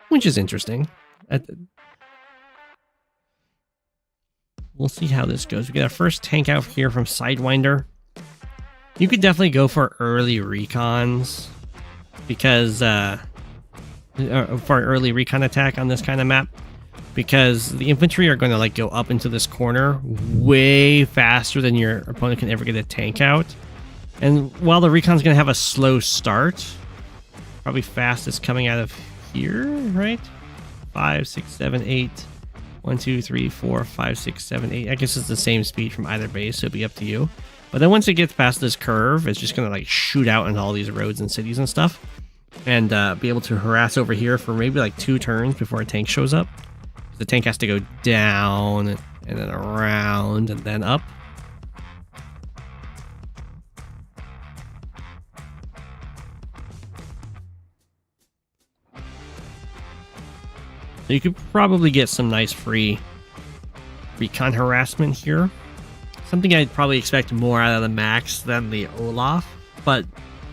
Which is interesting. We'll see how this goes. We get our first tank out here from Sidewinder. You could definitely go for early recons, because for an early recon attack on this kind of map, because the infantry are going to like go up into this corner way faster than your opponent can ever get a tank out. And while the recon's going to have a slow start, probably fastest coming out of here, right? 5, 6, 7, 8. 1, 2, 3, 4, 5, 6, 7, 8. I guess it's the same speed from either base, so it'll be up to you. But then once it gets past this curve, it's just going to like shoot out into all these roads and cities and stuff. And be able to harass over here for maybe like 2 turns before a tank shows up. The tank has to go down and then around and then up. So you could probably get some nice free recon harassment here. Something I'd probably expect more out of the Max than the Olaf, but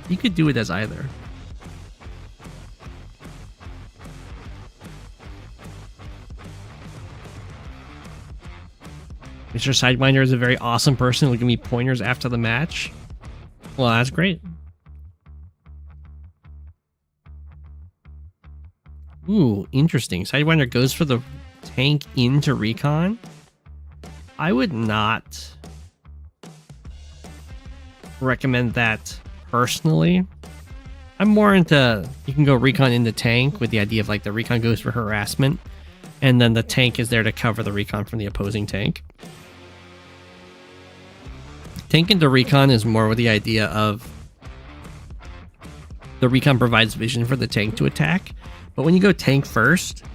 you could do it as either. Mr. Sidewinder is a very awesome person who will give me pointers after the match. Well, that's great. Ooh, interesting. Sidewinder goes for the tank into recon. I would not recommend that personally. I'm more into, you can go recon into tank with the idea of like the recon goes for harassment, and then the tank is there to cover the recon from the opposing tank. Tank into recon is more with the idea of the recon provides vision for the tank to attack. But when you go tank first,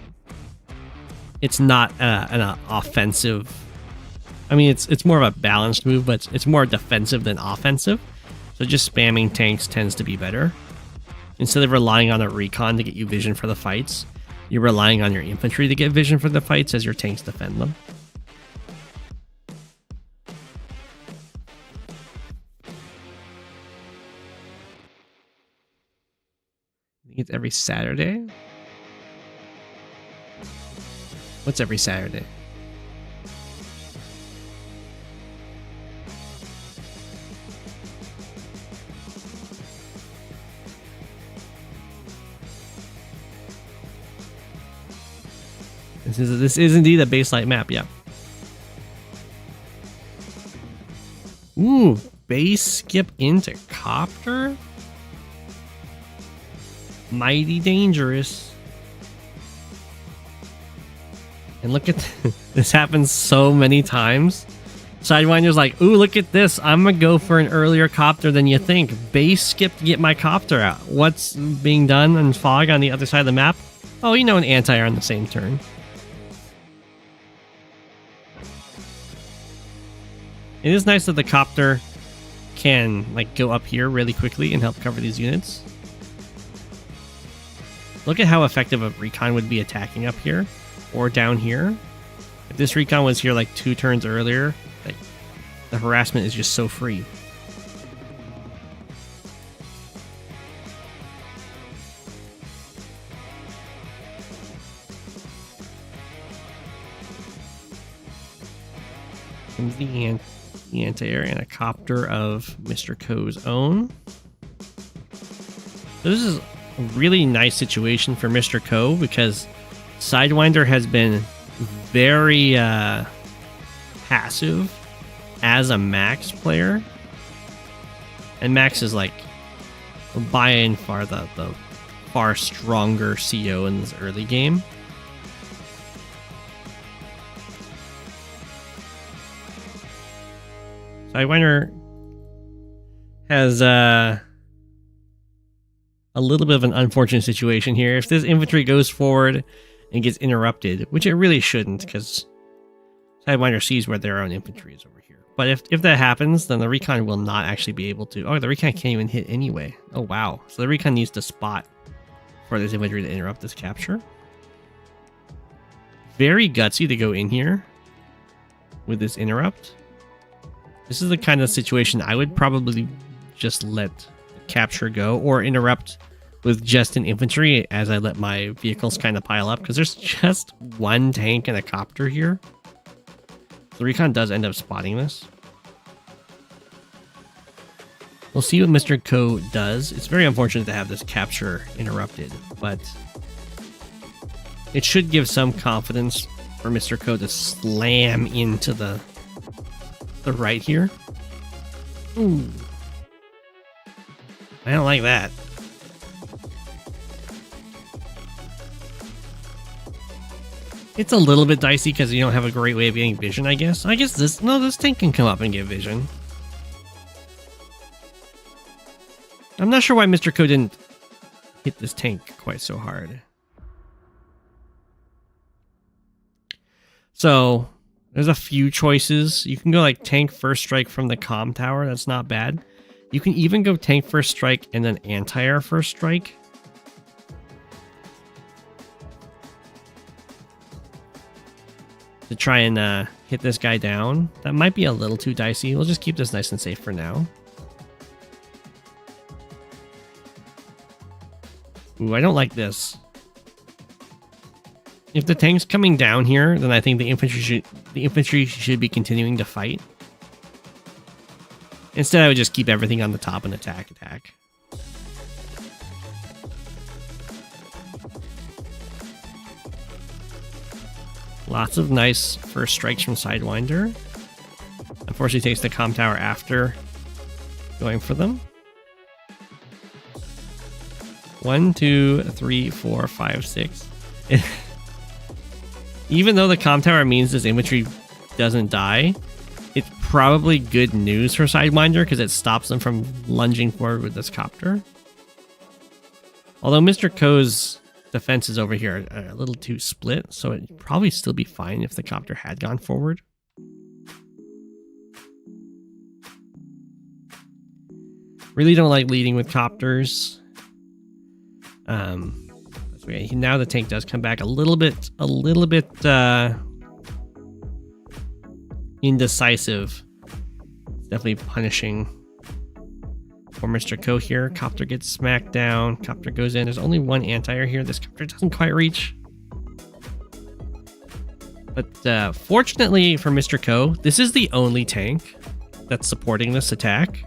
it's not an offensive. I mean, it's more of a balanced move, but it's more defensive than offensive. So just spamming tanks tends to be better. Instead of relying on a recon to get you vision for the fights, you're relying on your infantry to get vision for the fights as your tanks defend them. I think it's every Saturday. What's every Saturday? This is indeed a baselight map, yeah. Ooh, base skip into copter? Mighty dangerous. And look at this happens so many times. Sidewinder's like, ooh, look at this. I'm gonna go for an earlier copter than you think. Base skip to get my copter out. What's being done in fog on the other side of the map? Oh, you know, an anti-air on the same turn. It is nice that the copter can like go up here really quickly and help cover these units. Look at how effective a recon would be attacking up here or down here. If this recon was here like 2 turns earlier, like the harassment is just so free. Comes the anti-air and a copter of Mr.Ko's own. So this is a really nice situation for Mr.Ko because Sidewinder has been very passive as a Max player. And Max is like by and far the far stronger CO in this early game. Sidewinder has a little bit of an unfortunate situation here. If this infantry goes forward and gets interrupted, which it really shouldn't, because Sidewinder sees where their own infantry is over here. But if that happens, then the recon will not actually be able to. Oh, the recon can't even hit anyway. Oh, wow. So the recon needs to spot for this infantry to interrupt this capture. Very gutsy to go in here with this interrupt. This is the kind of situation I would probably just let the capture go or interrupt with just an infantry as I let my vehicles kind of pile up, because there's just 1 tank and a copter here. The recon does end up spotting this. We'll see what Mr.Ko does. It's very unfortunate to have this capture interrupted, but it should give some confidence for Mr.Ko to slam into the right here. Ooh. I don't like that. It's a little bit dicey because you don't have a great way of getting vision, I guess. This tank can come up and get vision. I'm not sure why Mr.Ko didn't hit this tank quite so hard. So there's a few choices. You can go like tank first strike from the comm tower. That's not bad. You can even go tank first strike and then anti-air first strike. To try and hit this guy down. That might be a little too dicey. We'll just keep this nice and safe for now. Ooh, I don't like this. If the tank's coming down here, then I think the infantry should be continuing to fight. Instead, I would just keep everything on the top and attack. Lots of nice first strikes from Sidewinder. Unfortunately, takes the comm tower after going for them. 1, 2, 3, 4, 5, 6. Even though the comm tower means this infantry doesn't die, it's probably good news for Sidewinder because it stops them from lunging forward with this copter. Although Mr.Ko's defenses over here are a little too split, so it'd probably still be fine if the copter had gone forward. Really don't like leading with copters. Now the tank does come back a little bit indecisive. It's definitely punishing for Mr.Ko here. Copter gets smacked down. Copter goes in. There's only 1 anti-air here. This copter doesn't quite reach. But fortunately for Mr.Ko, this is the only tank that's supporting this attack.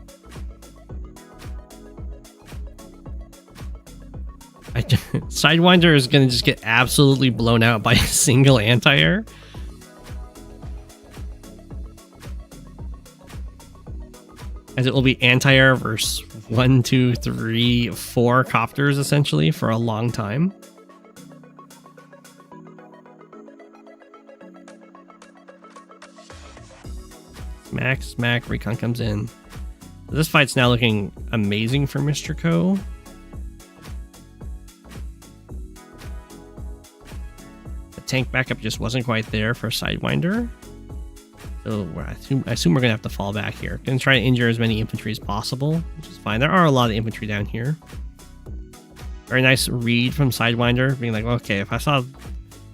Sidewinder is going to just get absolutely blown out by a single anti-air. As it will be anti-air versus 1, 2, 3, 4 copters essentially for a long time. Smack, recon comes in. This fight's now looking amazing for Mr.Ko. The tank backup just wasn't quite there for Sidewinder. So I assume we're going to have to fall back here. Going to try to injure as many infantry as possible, which is fine. There are a lot of infantry down here. Very nice read from Sidewinder, being like, okay, if I saw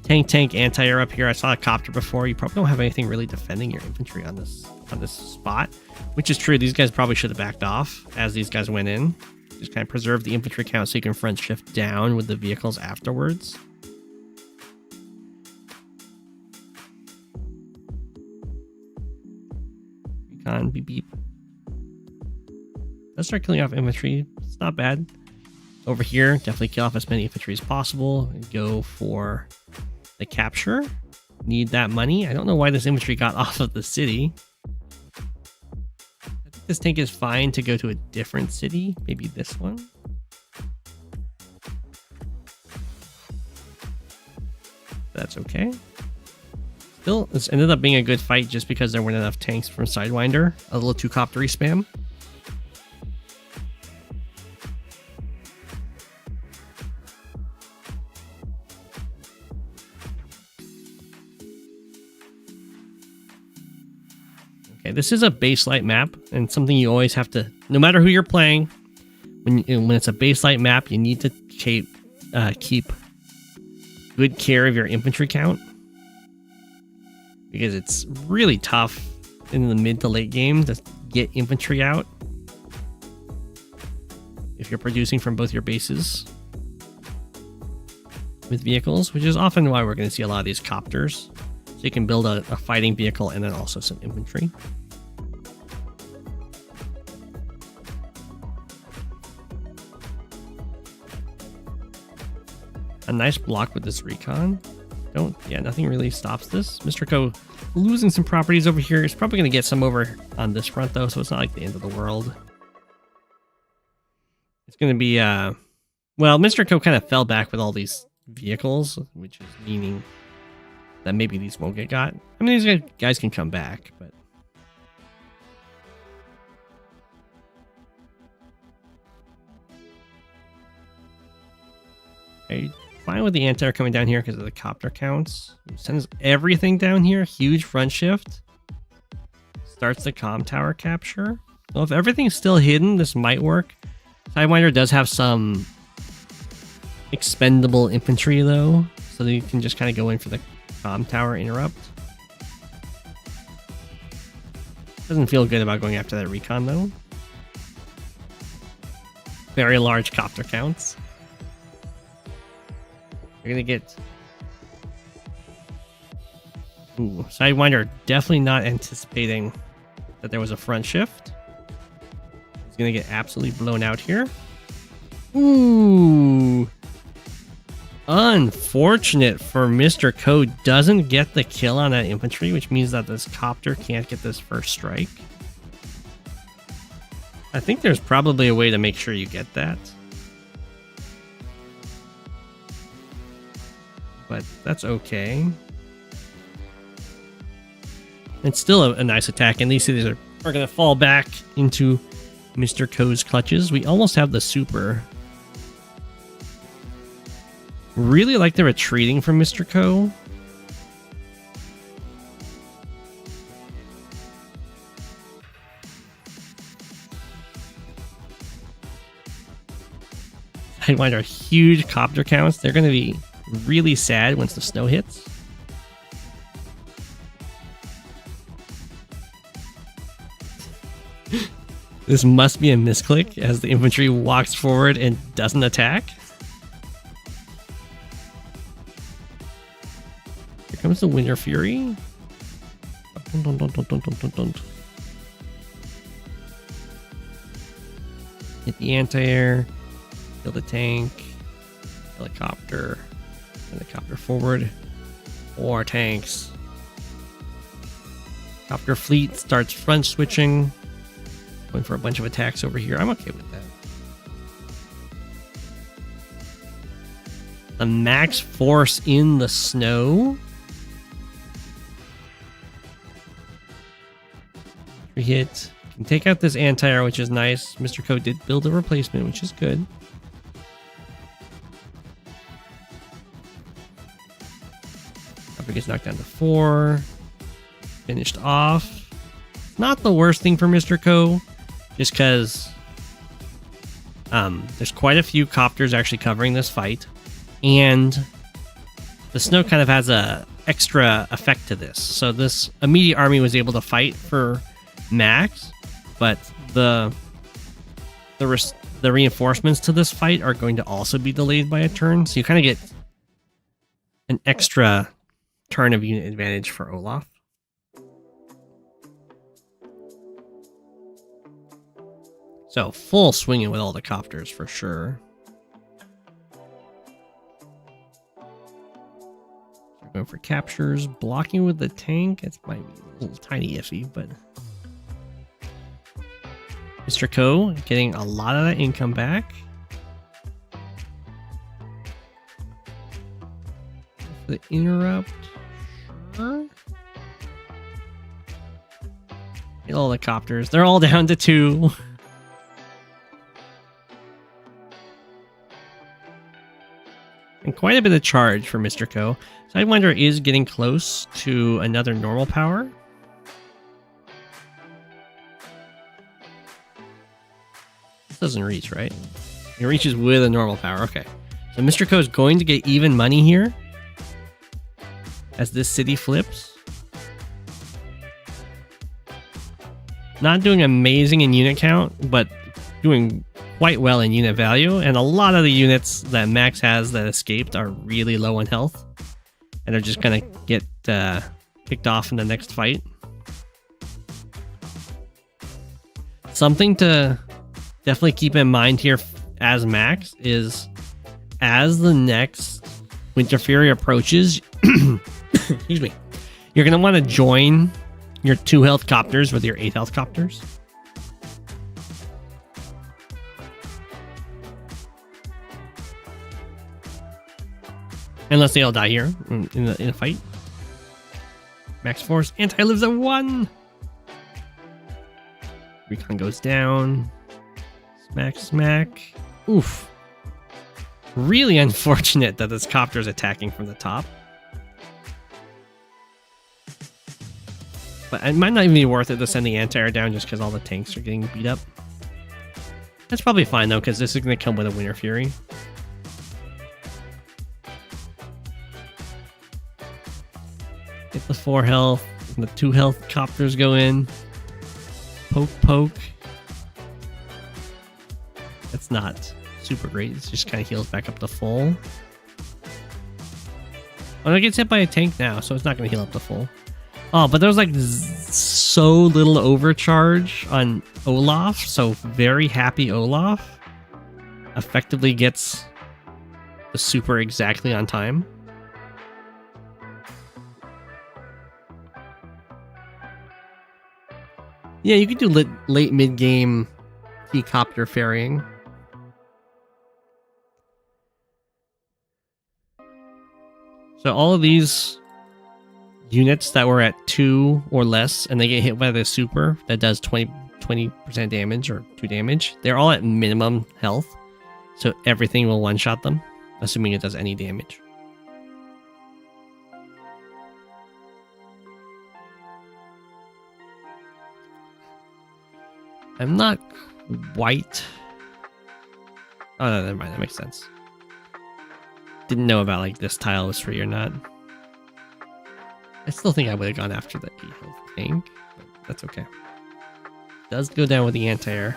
tank, anti-air up here, I saw a copter before, you probably don't have anything really defending your infantry on this spot, which is true. These guys probably should have backed off as these guys went in. Just kind of preserve the infantry count so you can front shift down with the vehicles afterwards. Recon, beep beep. Let's start killing off infantry. It's not bad. Over here, definitely kill off as many infantry as possible and go for the capture. Need that money. I don't know why this infantry got off of the city. I think this tank is fine to go to a different city. Maybe this one. That's okay. Still, this ended up being a good fight just because there weren't enough tanks from Sidewinder. A little too coptery spam. Okay, this is a base light map, and something you always have to, no matter who you're playing, when it's a base light map, you need to keep good care of your infantry count, because it's really tough in the mid to late game to get infantry out if you're producing from both your bases with vehicles, which is often why we're going to see a lot of these copters. So you can build a fighting vehicle and then also some infantry. A nice block with this recon. Nothing really stops this. Mr.Ko losing some properties over here. He's probably going to get some over on this front though, so it's not like the end of the world. It's going to be, well, Mr.Ko kind of fell back with all these vehicles, which is meaning that maybe these won't get got. I mean, these guys can come back, but... Okay, fine with the anti-air coming down here because of the copter counts. Sends everything down here. Huge front shift. Starts the comm tower capture. Well, if everything's still hidden, this might work. Sidewinder does have some expendable infantry, though, so that you can just kind of go in for the comm tower interrupt. Doesn't feel good about going after that recon, though. Very large copter counts. You're gonna get... Ooh, Sidewinder definitely not anticipating that there was a front shift. He's gonna get absolutely blown out here. Ooh! Unfortunate for Mr.Ko, doesn't get the kill on that infantry, which means that this copter can't get this first strike. I think there's probably a way to make sure you get that. But that's okay. It's still a nice attack, and these cities are going to fall back into Mr.Ko's clutches. We almost have the super. Really like the retreating from Mr.Ko. Sidewinder huge copter counts. They're going to be really sad once the snow hits. This must be a misclick as the infantry walks forward and doesn't attack. Here comes the Winter Fury. Dun, dun, dun, dun, dun, dun, dun. Hit the anti-air. Kill the tank. Helicopter. Helicopter forward. 4 tanks. Copter fleet starts front switching. Going for a bunch of attacks over here. I'm okay with that. The max force in the snow. We hit. Can take out this anti-air, which is nice. Mr.Ko did build a replacement, which is good. Copter gets knocked down to 4. finished off. Not the worst thing for Mr.Ko, just because there's quite a few copters actually covering this fight, and the snow kind of has a extra effect to this. So this immediate army was able to fight for max, but the reinforcements to this fight are going to also be delayed by a turn, so you kind of get an extra turn of unit advantage for Olaf. So full swinging with all the copters for sure. Going for captures, blocking with the tank. It might be a little tiny iffy, but Mr.Ko getting a lot of that income back. The interrupt, sure. Get all the copters. They're all down to 2. And quite a bit of charge for Mr.Ko. Sidewinder is getting close to another normal power. This doesn't reach, right? It reaches with a normal power. Okay. So Mr.Ko is going to get even money here as this city flips. Not doing amazing in unit count, but doing quite well in unit value, and a lot of the units that Max has that escaped are really low on health and are just gonna get picked off in the next fight. Something to definitely keep in mind here as Max is, as the next Winter Fury approaches, excuse me, you're gonna want to join your 2 health copters with your 8 health copters. Unless they all die here in a fight. Max force. Anti-lives at 1. Recon goes down. Smack, smack. Oof. Really unfortunate that this copter is attacking from the top. But it might not even be worth it to send the anti-air down just because all the tanks are getting beat up. That's probably fine though, because this is going to come with a Winter Fury. Get the 4 health, and the 2 health copters go in. Poke, poke. That's not super great. It just kind of heals back up to full. Oh, it gets hit by a tank now, so it's not going to heal up to full. Oh, but there was like so little overcharge on Olaf, so very happy Olaf effectively gets the super exactly on time. Yeah, you could do late mid-game T-copter ferrying. So all of these units that were at 2 or less and they get hit by the super that does 20% damage or 2 damage, they're all at minimum health. So everything will one-shot them, assuming it does any damage. I'm not quite... Oh, no, never mind. That makes sense. Didn't know about like this tile was free or not. I still think I would have gone after the 8 health tank, but that's okay. Does go down with the anti-air.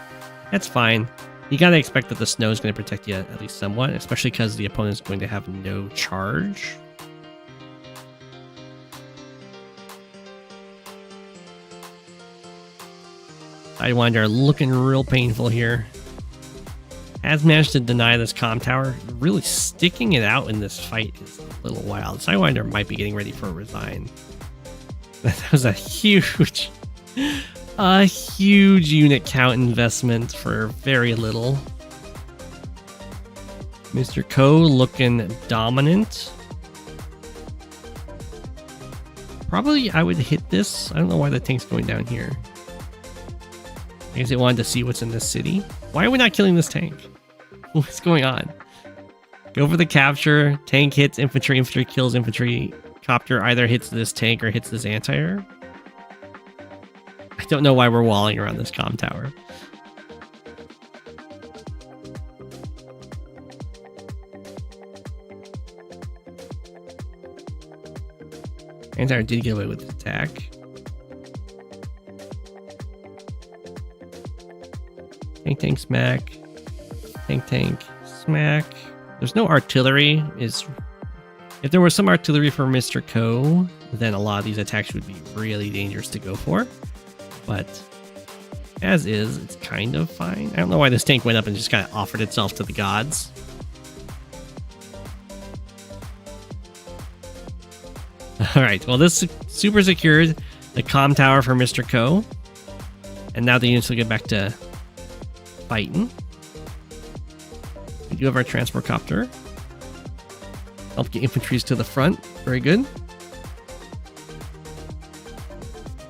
That's fine. You gotta expect that the snow is going to protect you at least somewhat, especially because the opponent's going to have no charge. Sidewinder looking real painful here. Has managed to deny this comm tower. Really sticking it out in this fight is a little wild. Sidewinder might be getting ready for a resign. That was a huge unit count investment for very little. Mr.Ko looking dominant. Probably I would hit this. I don't know why the tank's going down here. I guess it wanted to see what's in this city. Why are we not killing this tank? What's going on? Go for the capture. Tank hits infantry. Infantry kills infantry. Copter either hits this tank or hits this anti-air. don't know why we're walling around this comm tower. Anti did get away with the attack. Tank, smack. Tank, smack. There's no artillery. If there was some artillery for Mr.Ko, then a lot of these attacks would be really dangerous to go for. But as is, it's kind of fine. I don't know why this tank went up and just kind of offered itself to the gods. Alright, well this super secured the comm tower for Mr.Ko. And now the units will get back to fighting. We do have our transport copter. Help get infantries to the front. Very good.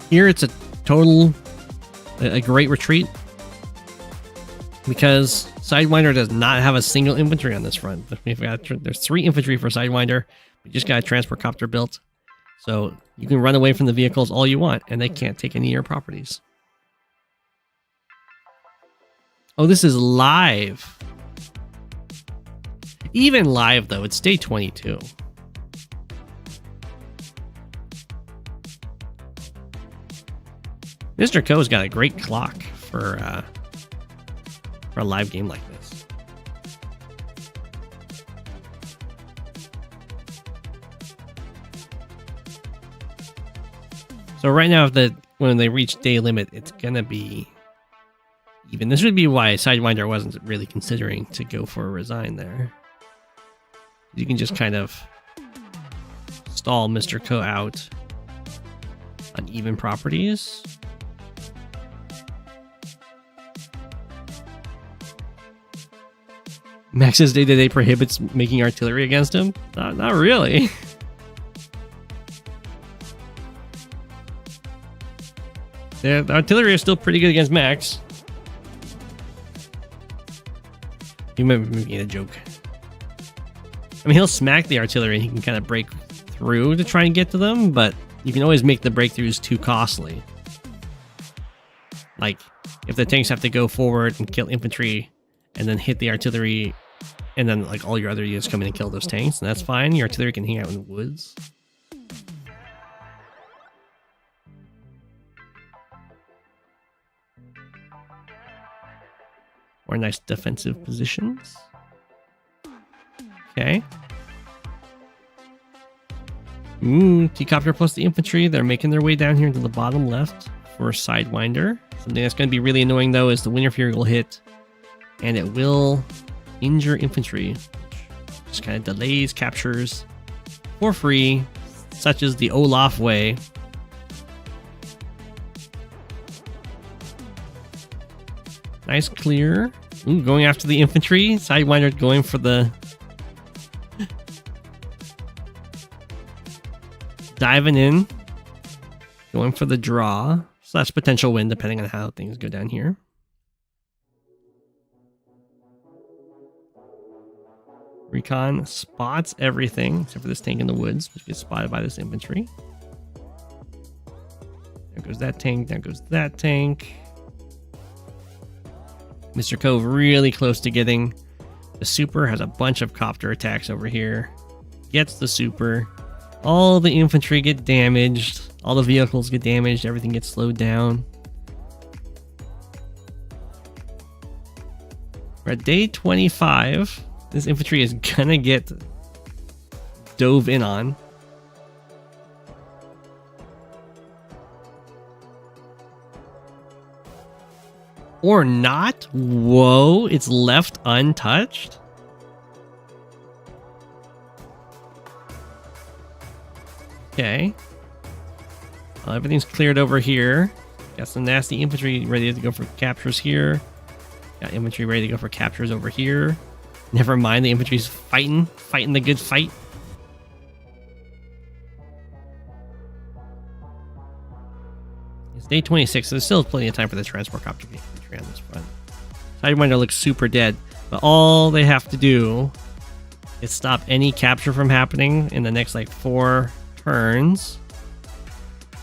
Here it's a great retreat. Because Sidewinder does not have a single infantry on this front. There's 3 infantry for Sidewinder. We just got a transport copter built. So you can run away from the vehicles all you want, and they can't take any of your properties. Oh, this is live. Even live, though, it's day 22. Mr.Ko's got a great clock for a live game like this. So right now, when they reach day limit, it's gonna be even. This would be why Sidewinder wasn't really considering to go for a resign there. You can just kind of stall Mr.Ko out on even properties. Max's day-to-day prohibits making artillery against him? Not really. Yeah, the artillery is still pretty good against Max. You might be making a joke. I mean, he'll smack the artillery and he can kind of break through to try and get to them, but you can always make the breakthroughs too costly. Like, if the tanks have to go forward and kill infantry and then hit the artillery, and then like all your other units come in and kill those tanks, and that's fine. Your artillery can hang out in the woods. Or nice defensive positions. Okay. T-Copter plus the infantry. They're making their way down here to the bottom left for Sidewinder. Something that's going to be really annoying, though, is the Winter Fury will hit, and it will injure infantry. Just kind of delays captures for free, such as the Olaf way. Nice clear. Ooh, going after the infantry. Sidewinder going for the... diving in. Going for the draw. / potential win, depending on how things go down here. Recon spots everything, except for this tank in the woods, which gets spotted by this infantry. There goes that tank. There goes that tank. Mr.Ko really close to getting the super. Has a bunch of copter attacks over here. Gets the super. All the infantry get damaged. All the vehicles get damaged. Everything gets slowed down. We're at day 25. This infantry is gonna get dove in on. Or not? Whoa, it's left untouched? Okay. Everything's cleared over here. Got some nasty infantry ready to go for captures here. Got infantry ready to go for captures over here. Never mind, the infantry's fighting the good fight. It's day 26, so there's still plenty of time for the transport copter infantry on this front. Sidewinder looks super dead, but all they have to do is stop any capture from happening in the next like 4 turns,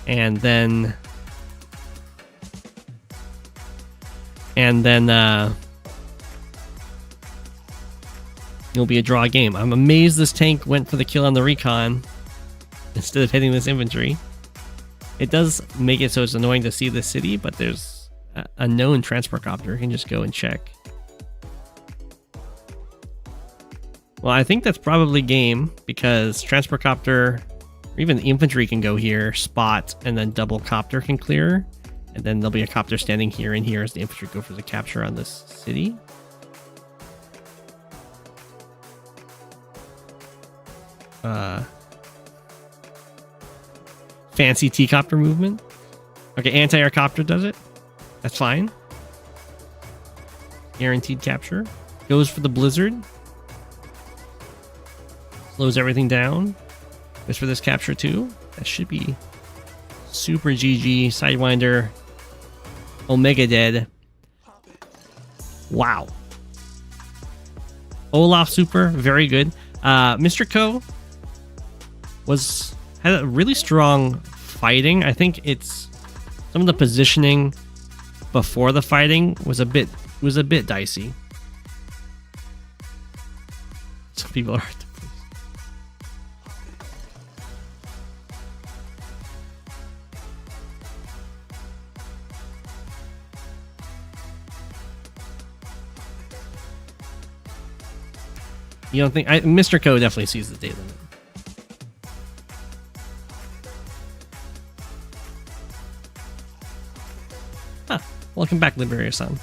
and then and then it'll be a draw game. I'm amazed this tank went for the kill on the recon instead of hitting this infantry. It does make it so it's annoying to see the city, but there's a known transport copter. You can just go and check. Well, I think that's probably game, because transport copter, or even the infantry can go here, spot, and then double copter can clear. And then there'll be a copter standing here and here as the infantry go for the capture on this city. Fancy T-copter movement. Okay, anti-air copter does it. That's fine. Guaranteed capture. Goes for the blizzard. Slows everything down. Goes for this capture too. That should be super GG. Sidewinder. Omega dead. Wow. Olaf super. Very good. Mr.Ko had a really strong fighting. I think it's some of the positioning before the fighting was a bit dicey. Some people are. You don't think Mr.Ko definitely sees the day limit. Huh. Welcome back, Liberia-san.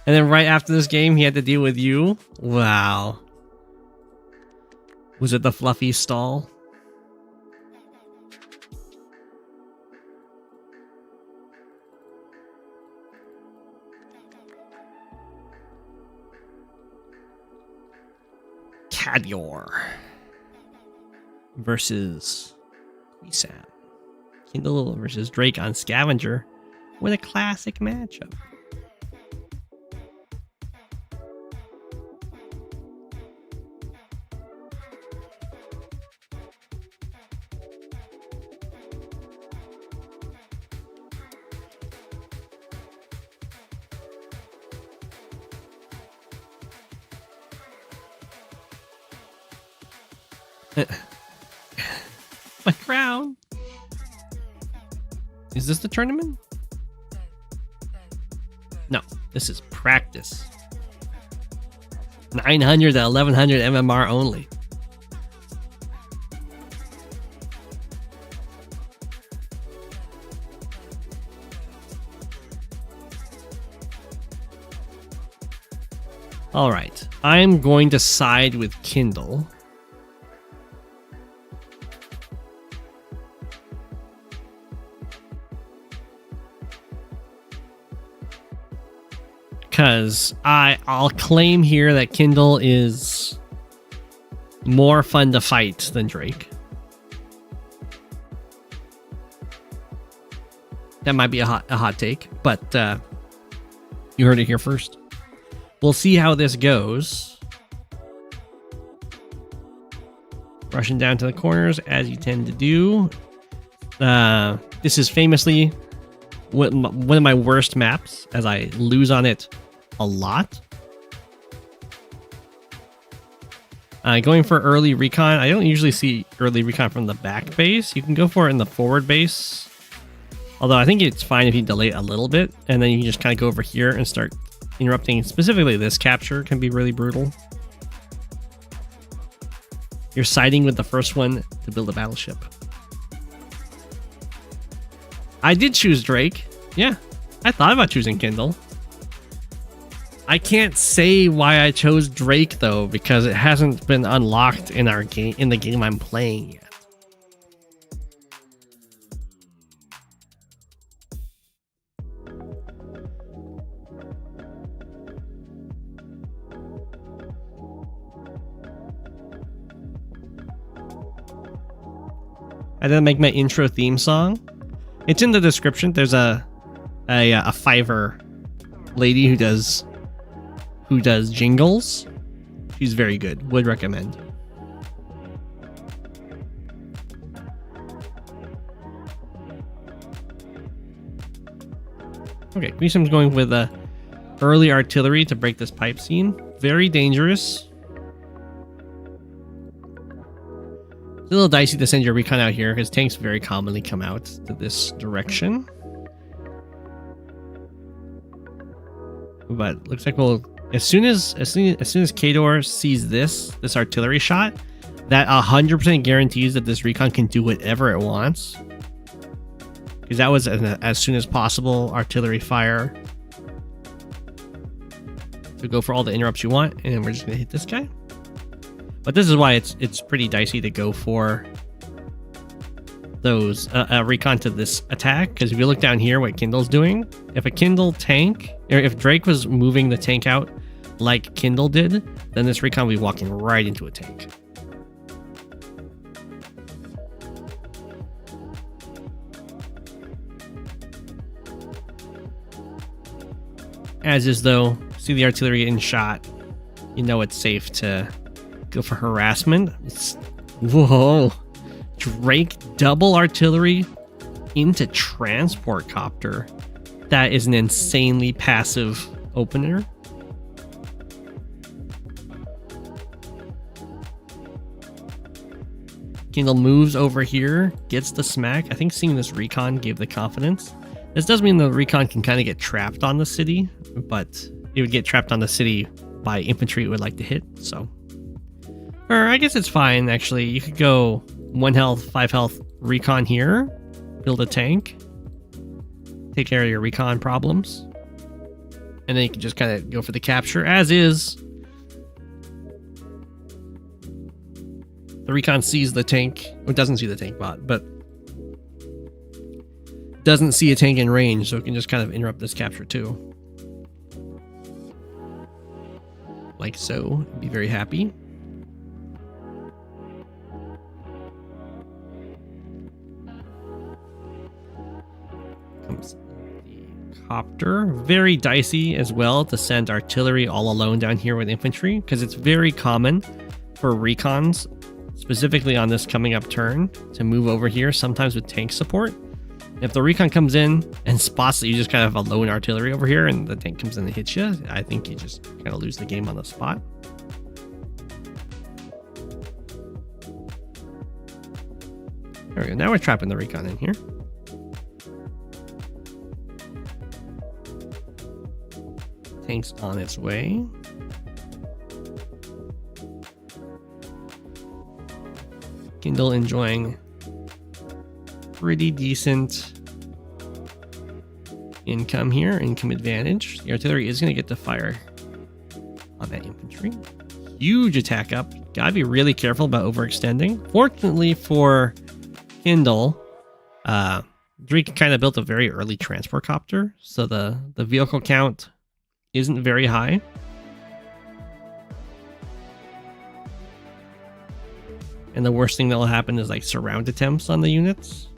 And then right after this game, he had to deal with you? Wow. Was it the fluffy stall? Cadeor versus Quesam. Kindle versus Drake on Scavenger. What a classic matchup. My crown. Is this the tournament? No, this is practice. 900 to 1100 MMR only. All right, I'm going to side with Kindle. Because I'll claim here that Kindle is more fun to fight than Drake. That might be a hot take, but you heard it here first. We'll see how this goes. Rushing down to the corners, as you tend to do. This is famously one of my worst maps, as I lose on it a lot. Going for early recon. I don't usually see early recon from the back base. You can go for it in the forward base. Although I think it's fine if you delay it a little bit, and then you can just kind of go over here and start interrupting. Specifically, this capture can be really brutal. You're siding with the first one to build a battleship. I did choose Drake. Yeah, I thought about choosing Kindle. I can't say why I chose Drake though, because it hasn't been unlocked in our game, in the game I'm playing yet. I didn't make my intro theme song. It's in the description. There's a Fiverr lady who does jingles. She's very good. Would recommend. Okay, Quesam's going with early artillery to break this pipe scene. Very dangerous. It's a little dicey to send your recon out here because tanks very commonly come out to this direction. But looks like we'll as soon as Cadeor sees this artillery shot, that 100% guarantees that this recon can do whatever it wants. Because that was as soon as possible artillery fire. So go for all the interrupts you want, and we're just gonna hit this guy. But this is why it's pretty dicey to go for those recon to this attack, because if you look down here what Kindle's doing, if a Kindle tank, or if Drake was moving the tank out like Kindle did, then this recon will be walking right into a tank. As is though, see the artillery in shot, you know it's safe to go for harassment. Whoa. Drake double artillery into transport copter. That is an insanely passive opener. Kindle moves over here, gets the smack. I think seeing this recon gave the confidence. This does mean the recon can kind of get trapped on the city, but it would get trapped on the city by infantry it would like to hit, so. Or I guess it's fine, actually. You could go 1 health, 5 health recon here, build a tank, take care of your recon problems, and then you can just kind of go for the capture, as is. The recon sees the tank, or doesn't see the tank bot, but doesn't see a tank in range, so it can just kind of interrupt this capture too. Like so, be very happy. Comes the copter. Very dicey as well to send artillery all alone down here with infantry, because it's very common for recons, specifically on this coming up turn, to move over here, sometimes with tank support. If the recon comes in and spots that you just kind of have a lone artillery over here and the tank comes in and hits you, I think you just kind of lose the game on the spot. There we go. Now we're trapping the recon in here. Tank's on its way. Kindle enjoying pretty decent income here, income advantage. The artillery is going to get to fire on that infantry. Huge attack up. Gotta be really careful about overextending. Fortunately for Kindle, Drake kind of built a very early transport copter, so the vehicle count isn't very high. And the worst thing that will happen is like surround attempts on the units.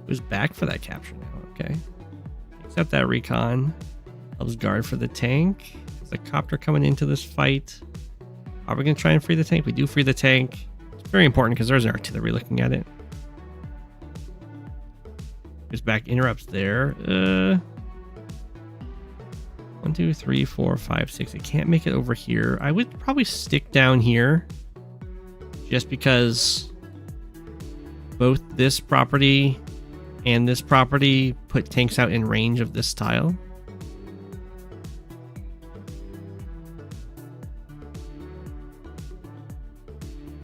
Who's back for that capture now? Okay. Except that recon helps guard for the tank. There's a copter coming into this fight. Are we going to try and free the tank? We do free the tank. It's very important because there's an artillery looking at it. There's back interrupts there. 1, 2, 3, 4, 5, 6. I can't make it over here. I would probably stick down here just because both this property and this property put tanks out in range of this tile.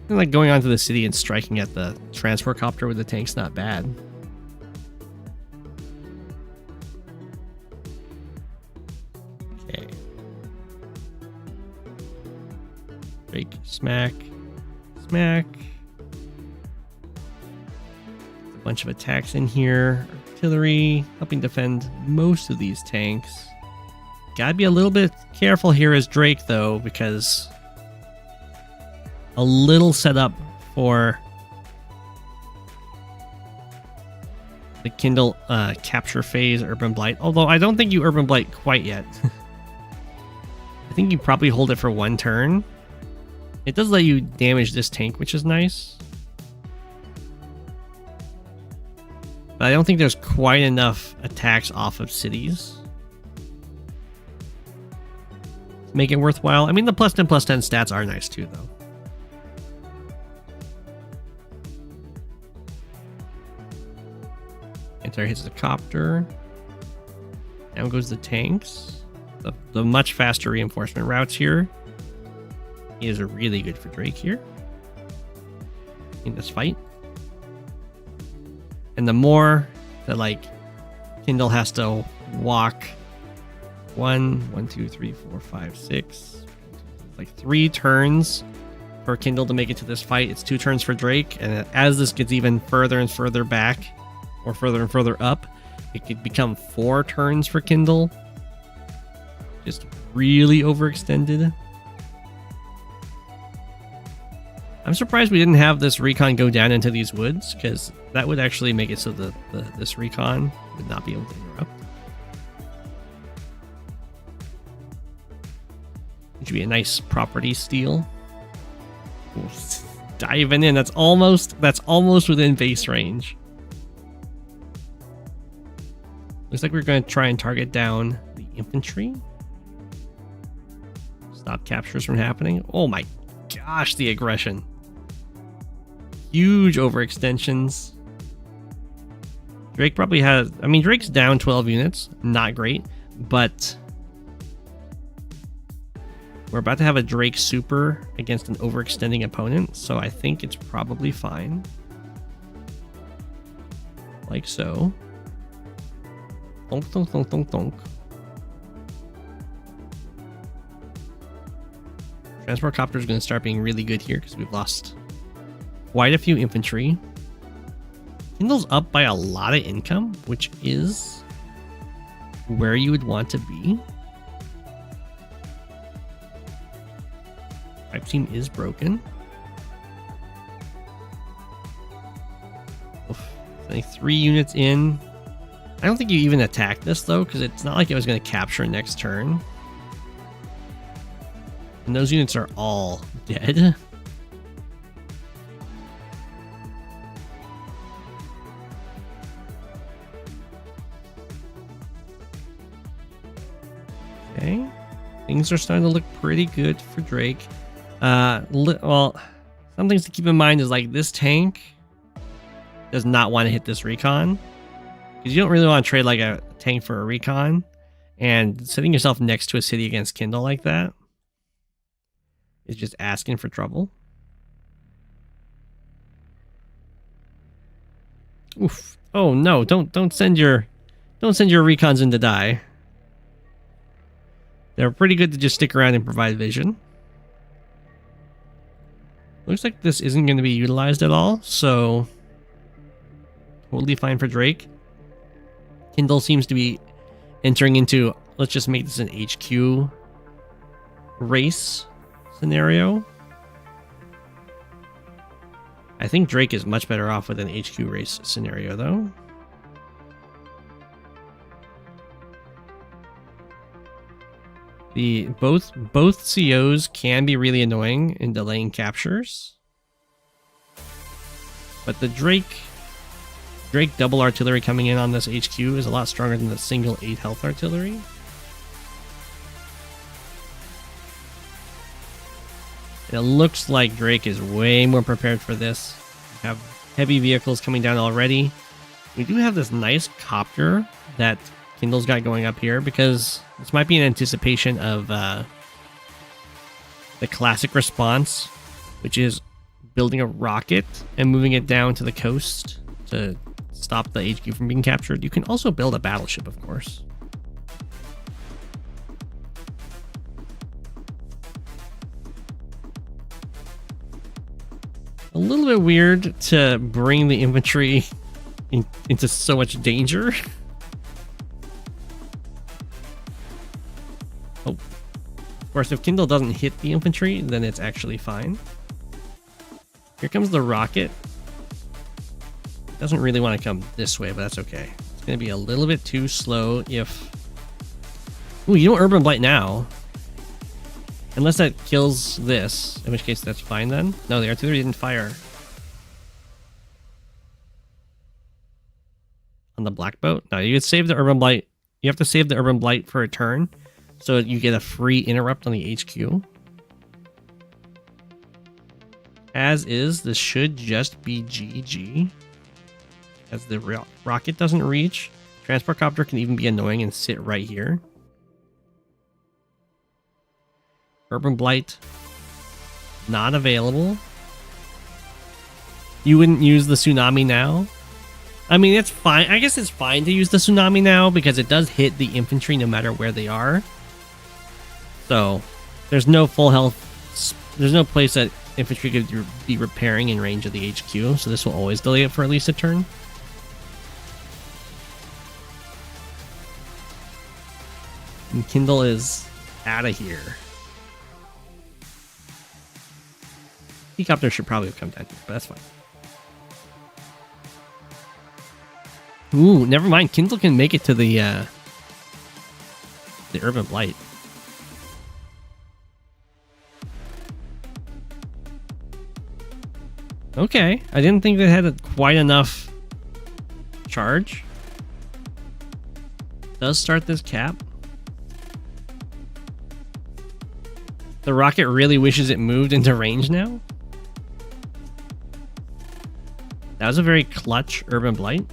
And like going onto the city and striking at the transport copter with the tank's not bad. Okay. Break, smack, smack. Bunch of attacks in here. Artillery helping defend most of these tanks. Gotta be a little bit careful here as Drake though, because a little setup for the Kindle capture phase Urban Blight. Although I don't think you Urban Blight quite yet. I think you probably hold it for 1 turn. It does let you damage this tank, which is nice. But I don't think there's quite enough attacks off of cities to make it worthwhile. I mean, the +10/+10 stats are nice too, though. Anti hits the copter. Down goes the tanks. The much faster reinforcement routes here is really good for Drake here in this fight. And the more that like Kindle has to walk 1, 2, 3, 4, 5, 6, like 3 turns for Kindle to make it to this fight. It's 2 turns for Drake, and as this gets even further and further back, or further and further up, it could become 4 turns for Kindle. Just really overextended. I'm surprised we didn't have this recon go down into these woods, because that would actually make it so that this recon would not be able to interrupt. It should be a nice property steal. Diving in. That's almost within base range. Looks like we're going to try and target down the infantry. Stop captures from happening. Oh my gosh, the aggression. Huge overextensions. Drake probably has... I mean, Drake's down 12 units. Not great, but... we're about to have a Drake super against an overextending opponent, so I think it's probably fine. Like so. Donk, donk, donk, donk, donk. Transport copter is going to start being really good here because we've lost quite a few infantry. Kindle's up by a lot of income, which is where you would want to be. Pipe team is broken. Oof. I think 3 units in. I don't think you even attacked this though, because it's not like it was going to capture next turn. And those units are all dead. Okay. Things are starting to look pretty good for Drake. Well, some things to keep in mind is like this tank does not want to hit this recon. Because you don't really want to trade like a tank for a recon. And setting yourself next to a city against Kindle like that is just asking for trouble. Oof. Oh no, don't send your recons in to die. They're pretty good to just stick around and provide vision. Looks like this isn't going to be utilized at all, so totally fine for Drake. Kindle seems to be entering into, let's just make this an HQ race scenario. I think Drake is much better off with an HQ race scenario, though. Both COs can be really annoying in delaying captures, but the Drake double artillery coming in on this HQ is a lot stronger than the single 8 health artillery. It looks like Drake is way more prepared for this. We have heavy vehicles coming down already. We do have this nice copter that Kindle's got going up here, because this might be an anticipation of the classic response, which is building a rocket and moving it down to the coast to stop the HQ from being captured. You can also build a battleship, of course. A little bit weird to bring the infantry into so much danger. Oh, of course, if Kindle doesn't hit the infantry, then it's actually fine. Here comes the rocket. Doesn't really want to come this way, but that's okay. It's going to be a little bit too slow if... Ooh, you don't Urban Blight now. Unless that kills this, in which case that's fine then. No, the artillery didn't fire. on the black boat. Now you could save the Urban Blight. You have to save the Urban Blight for a turn, so you get a free interrupt on the HQ. As is, this should just be GG. As the rocket doesn't reach, transport copter can even be annoying and sit right here. Urban Blight not available. You wouldn't use the tsunami now? I mean, it's fine. I guess it's fine to use the tsunami now because it does hit the infantry no matter where they are. So, there's no full health. There's no place that infantry could be repairing in range of the HQ. So this will always delay it for at least a turn. And Kindle is out of here. Helicopter should probably have come down here, but that's fine. Ooh, never mind. Kindle can make it to the Urban Blight. Okay, I didn't think they had quite enough charge. Does start this cap. The rocket really wishes it moved into range now. That was a very clutch Urban Blight.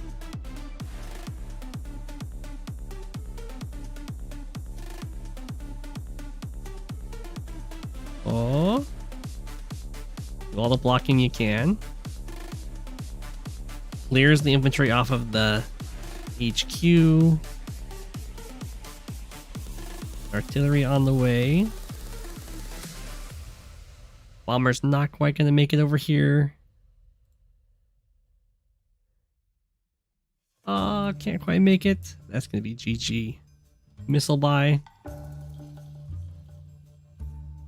Oh. Do all the blocking you can. Clears the infantry off of the HQ. Artillery on the way. Bomber's not quite going to make it over here. Can't quite make it. That's going to be GG. Missile buy.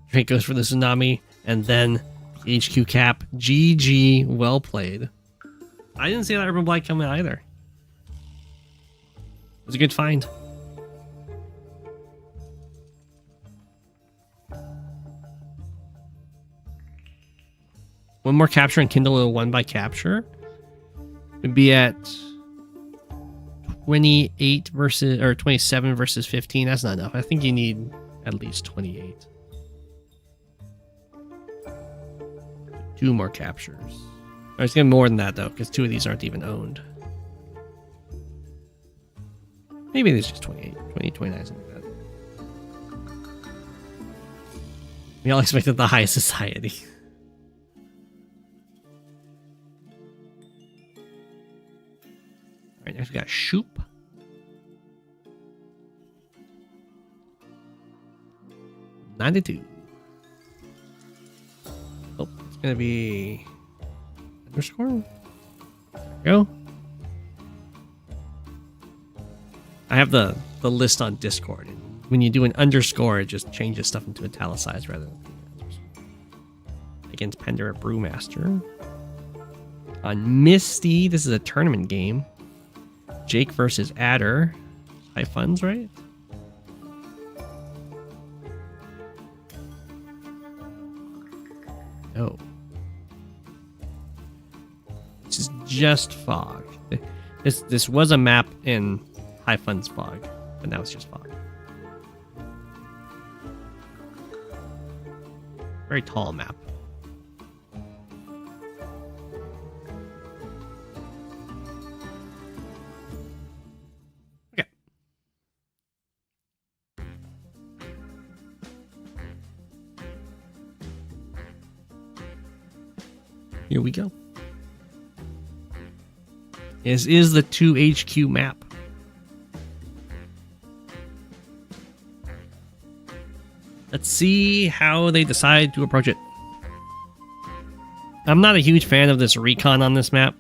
Drake goes for the tsunami. And then HQ cap. GG. Well played. I didn't see that Urban Blight coming either. It was a good find. One more capture and Kindle will won by capture. It'd be at 28 versus, or 27 versus 15. That's not enough. I think you need at least 28. 2 more captures. Or it's gonna be more than that though, because 2 of these aren't even owned. Maybe it's just 28. 29, something like that. We all expected the high society. Alright, next we got Shoop. $92. Oh, it's gonna be underscore. There we go. I have the list on Discord, and when you do an underscore, it just changes stuff into italicized rather than underscore. Against Pender Brewmaster. On Misty, this is a tournament game. Jake versus Adder. High funds, right? Oh. This is just fog. This was a map in high funds fog, but now it's just fog. Very tall map. Okay. Here we go. This is the 2HQ map. Let's see how they decide to approach it. I'm not a huge fan of this recon on this map.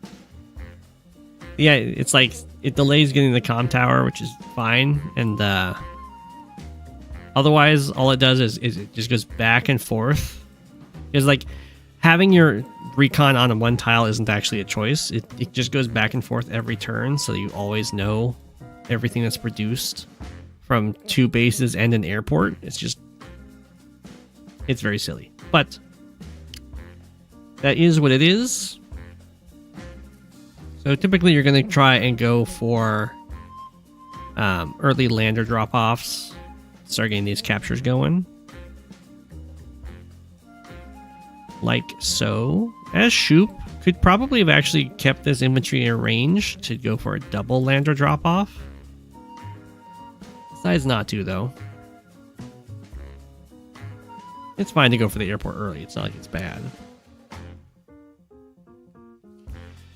Yeah, it's like it delays getting the comm tower, which is fine, and otherwise all it does is it just goes back and forth. It's like having your recon on one tile isn't actually a choice. It just goes back and forth every turn, so you always know everything that's produced from 2 bases and an airport. It's very silly, but that is what it is. So typically you're going to try and go for early lander drop-offs. Start getting these captures going. Like so. As Shoop could probably have actually kept this infantry in range to go for a double lander drop-off. Decides not to, though. It's fine to go for the airport early. It's not like it's bad.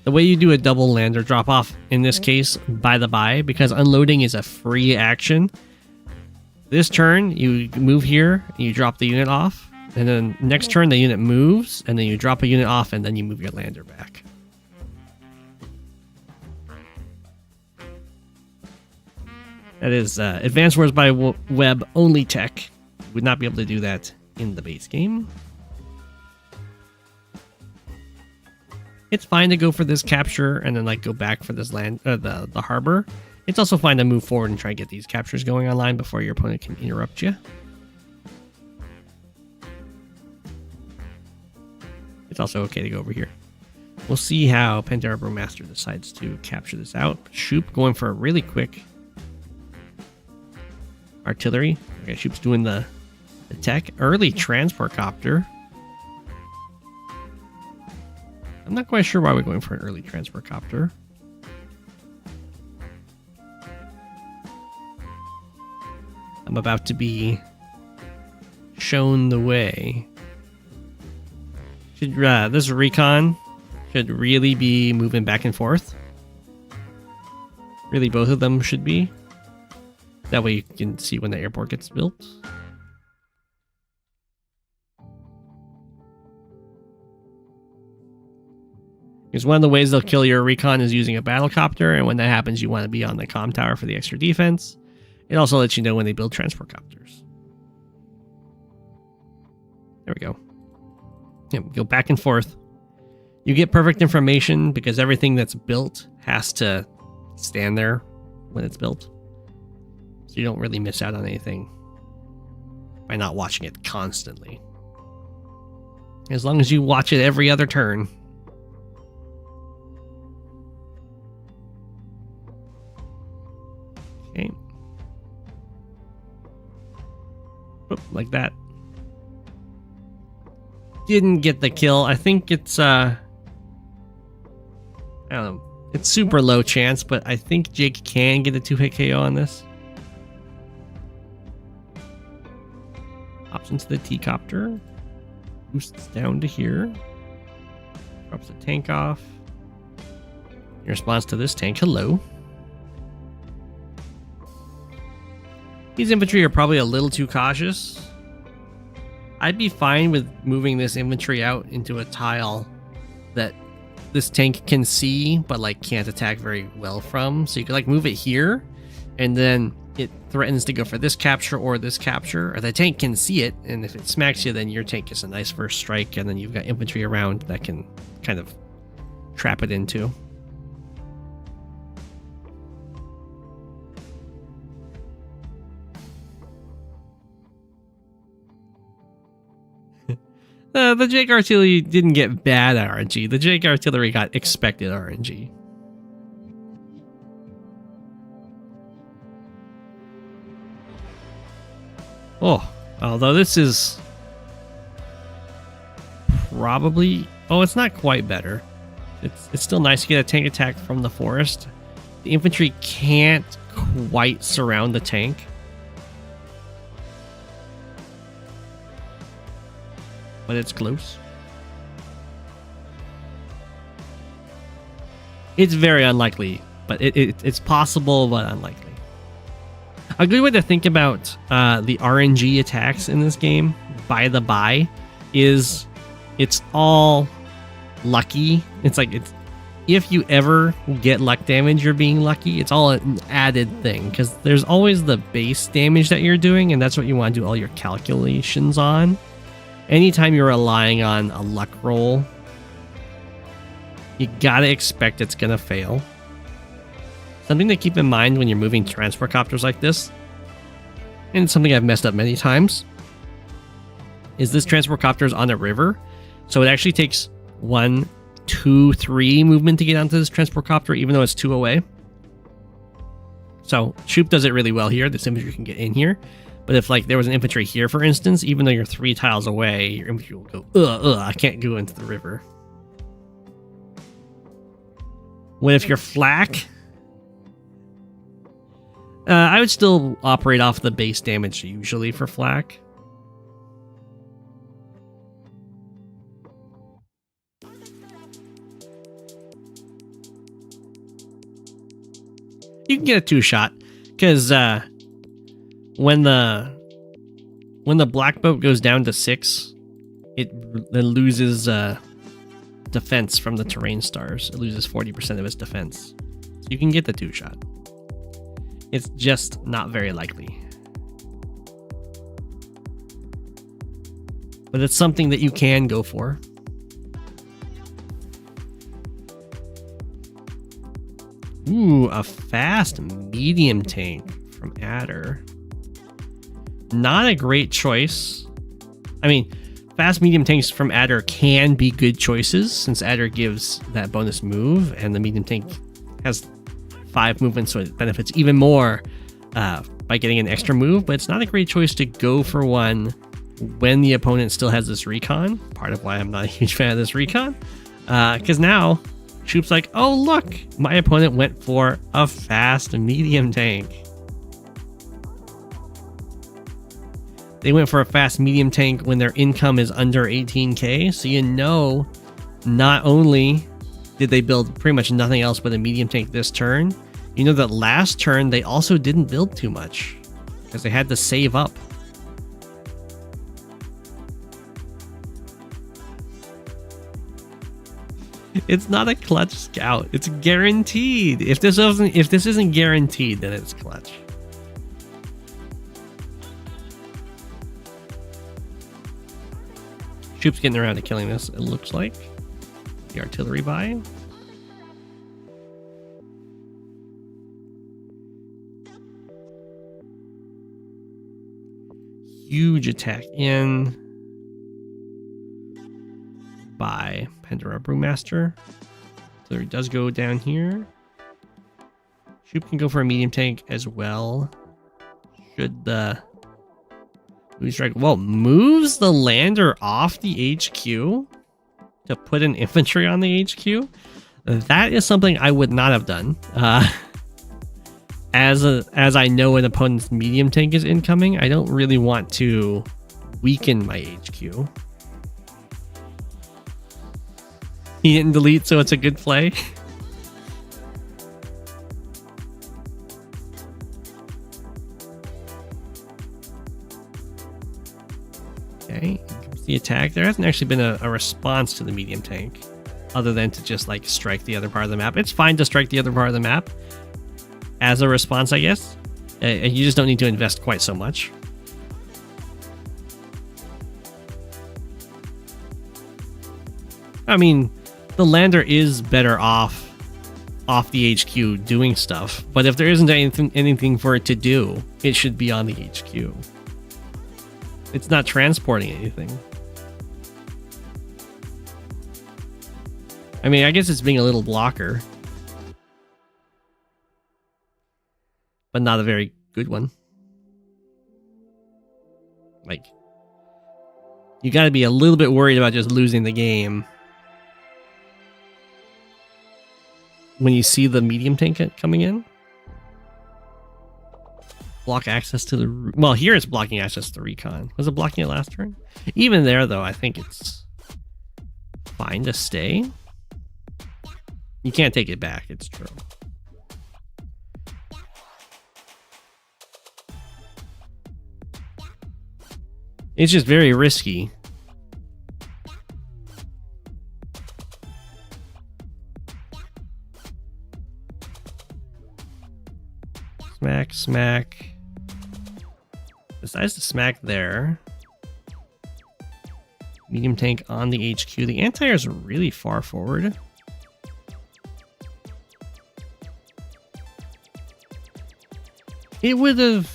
The way you do a double lander drop-off in this case, by the by, because unloading is a free action, this turn you move here, and you drop the unit off, and then next turn the unit moves, and then you drop a unit off, and then you move your lander back. That is Advanced Wars by Web only tech. You would not be able to do that in the base game. It's fine to go for this capture and then like go back for this land, the harbor. It's also fine to move forward and try and get these captures going online before your opponent can interrupt you. It's also okay to go over here. We'll see how Pandora Brewmaster decides to capture this out. Shoop going for a really quick artillery. Okay, Shoop's doing the tech. Early transport copter. I'm not quite sure why we're going for an early transport copter. I'm about to be shown the way. This recon should really be moving back and forth. Really, both of them should be. That way you can see when the airport gets built. Because one of the ways they'll kill your recon is using a battlecopter, and when that happens, you want to be on the comm tower for the extra defense. It also lets you know when they build transport copters. There we go. Yep, go back and forth. You get perfect information because everything that's built has to stand there when it's built. So you don't really miss out on anything by not watching it constantly. As long as you watch it every other turn. Okay. Oop, like that. Didn't get the kill. I think it's I don't know. It's super low chance, but I think Jake can get a 2-hit KO on this. Hops into the T-copter. Boosts down to here. Drops the tank off. In response to this tank, hello. These infantry are probably a little too cautious. I'd be fine with moving this infantry out into a tile that this tank can see, but like can't attack very well from. So you could like move it here, and then it threatens to go for this capture or this capture, or the tank can see it, and if it smacks you, then your tank gets a nice first strike, and then you've got infantry around that can kind of trap it into. The Jake Artillery didn't get bad RNG. The Jake Artillery got expected RNG. Oh, although this is probably... Oh, it's not quite better. It's still nice to get a tank attack from the forest. The infantry can't quite surround the tank. But it's close. It's very unlikely, but it's possible, but unlikely. A good way to think about the RNG attacks in this game, by the by, is it's all lucky. It's like if you ever get luck damage, you're being lucky. It's all an added thing because there's always the base damage that you're doing, and that's what you want to do all your calculations on. Anytime you're relying on a luck roll, you gotta expect it's gonna fail. Something to keep in mind when you're moving transport copters like this, and it's something I've messed up many times, is this transport copter is on a river, so it actually takes 1 2-3 movement to get onto this transport copter, even though it's 2 away. So Troop does it really well here. This infantry can get in here. But if like there was an infantry here, for instance, even though you're 3 tiles away, your infantry will go, I can't go into the river. What if you're flak? I would still operate off the base damage usually for flak. You can get a 2-shot because when the black boat goes down to 6, it then loses defense from the terrain stars. It loses 40% of its defense. So you can get the 2-shot. It's just not very likely. But it's something that you can go for. Ooh, a fast medium tank from Adder. Not a great choice. I mean, fast medium tanks from Adder can be good choices since Adder gives that bonus move and the medium tank has 5 movements, so it benefits even more by getting an extra move, but it's not a great choice to go for one when the opponent still has this recon. Part of why I'm not a huge fan of this recon. Because now Troop's like, oh look, my opponent went for a fast medium tank. They went for a fast medium tank when their income is under 18k, so you know not only did they build pretty much nothing else but a medium tank this turn, you know that last turn they also didn't build too much because they had to save up. It's not a clutch scout. It's guaranteed. If this isn't guaranteed, then it's clutch. Troop's getting around to killing this, it looks like. The artillery buy. Huge attack in by Pandora Brewmaster. So he does go down here. Troop can go for a medium tank as well. Should the strike, well, moves the lander off the HQ to put an infantry on the HQ. That is something I would not have done. As I know an opponent's medium tank is incoming, I don't really want to weaken my HQ. He didn't delete, so it's a good play. Okay, comes the attack. There hasn't actually been a response to the medium tank, other than to just like strike the other part of the map. It's fine to strike the other part of the map as a response, I guess. You just don't need to invest quite so much. I mean, the lander is better off the HQ doing stuff, but if there isn't anything for it to do, it should be on the HQ. It's not transporting anything. I mean, I guess it's being a little blocker, but not a very good one. Like, you got to be a little bit worried about just losing the game when you see the medium tank coming in. Block access to the... Well, here it's blocking access to the recon. Was it blocking it last turn? Even there, though, I think it's fine to stay. You can't take it back, it's true. It's just very risky. Smack, smack. Decides to smack there. Medium tank on the HQ. The anti-air is really far forward. It would have...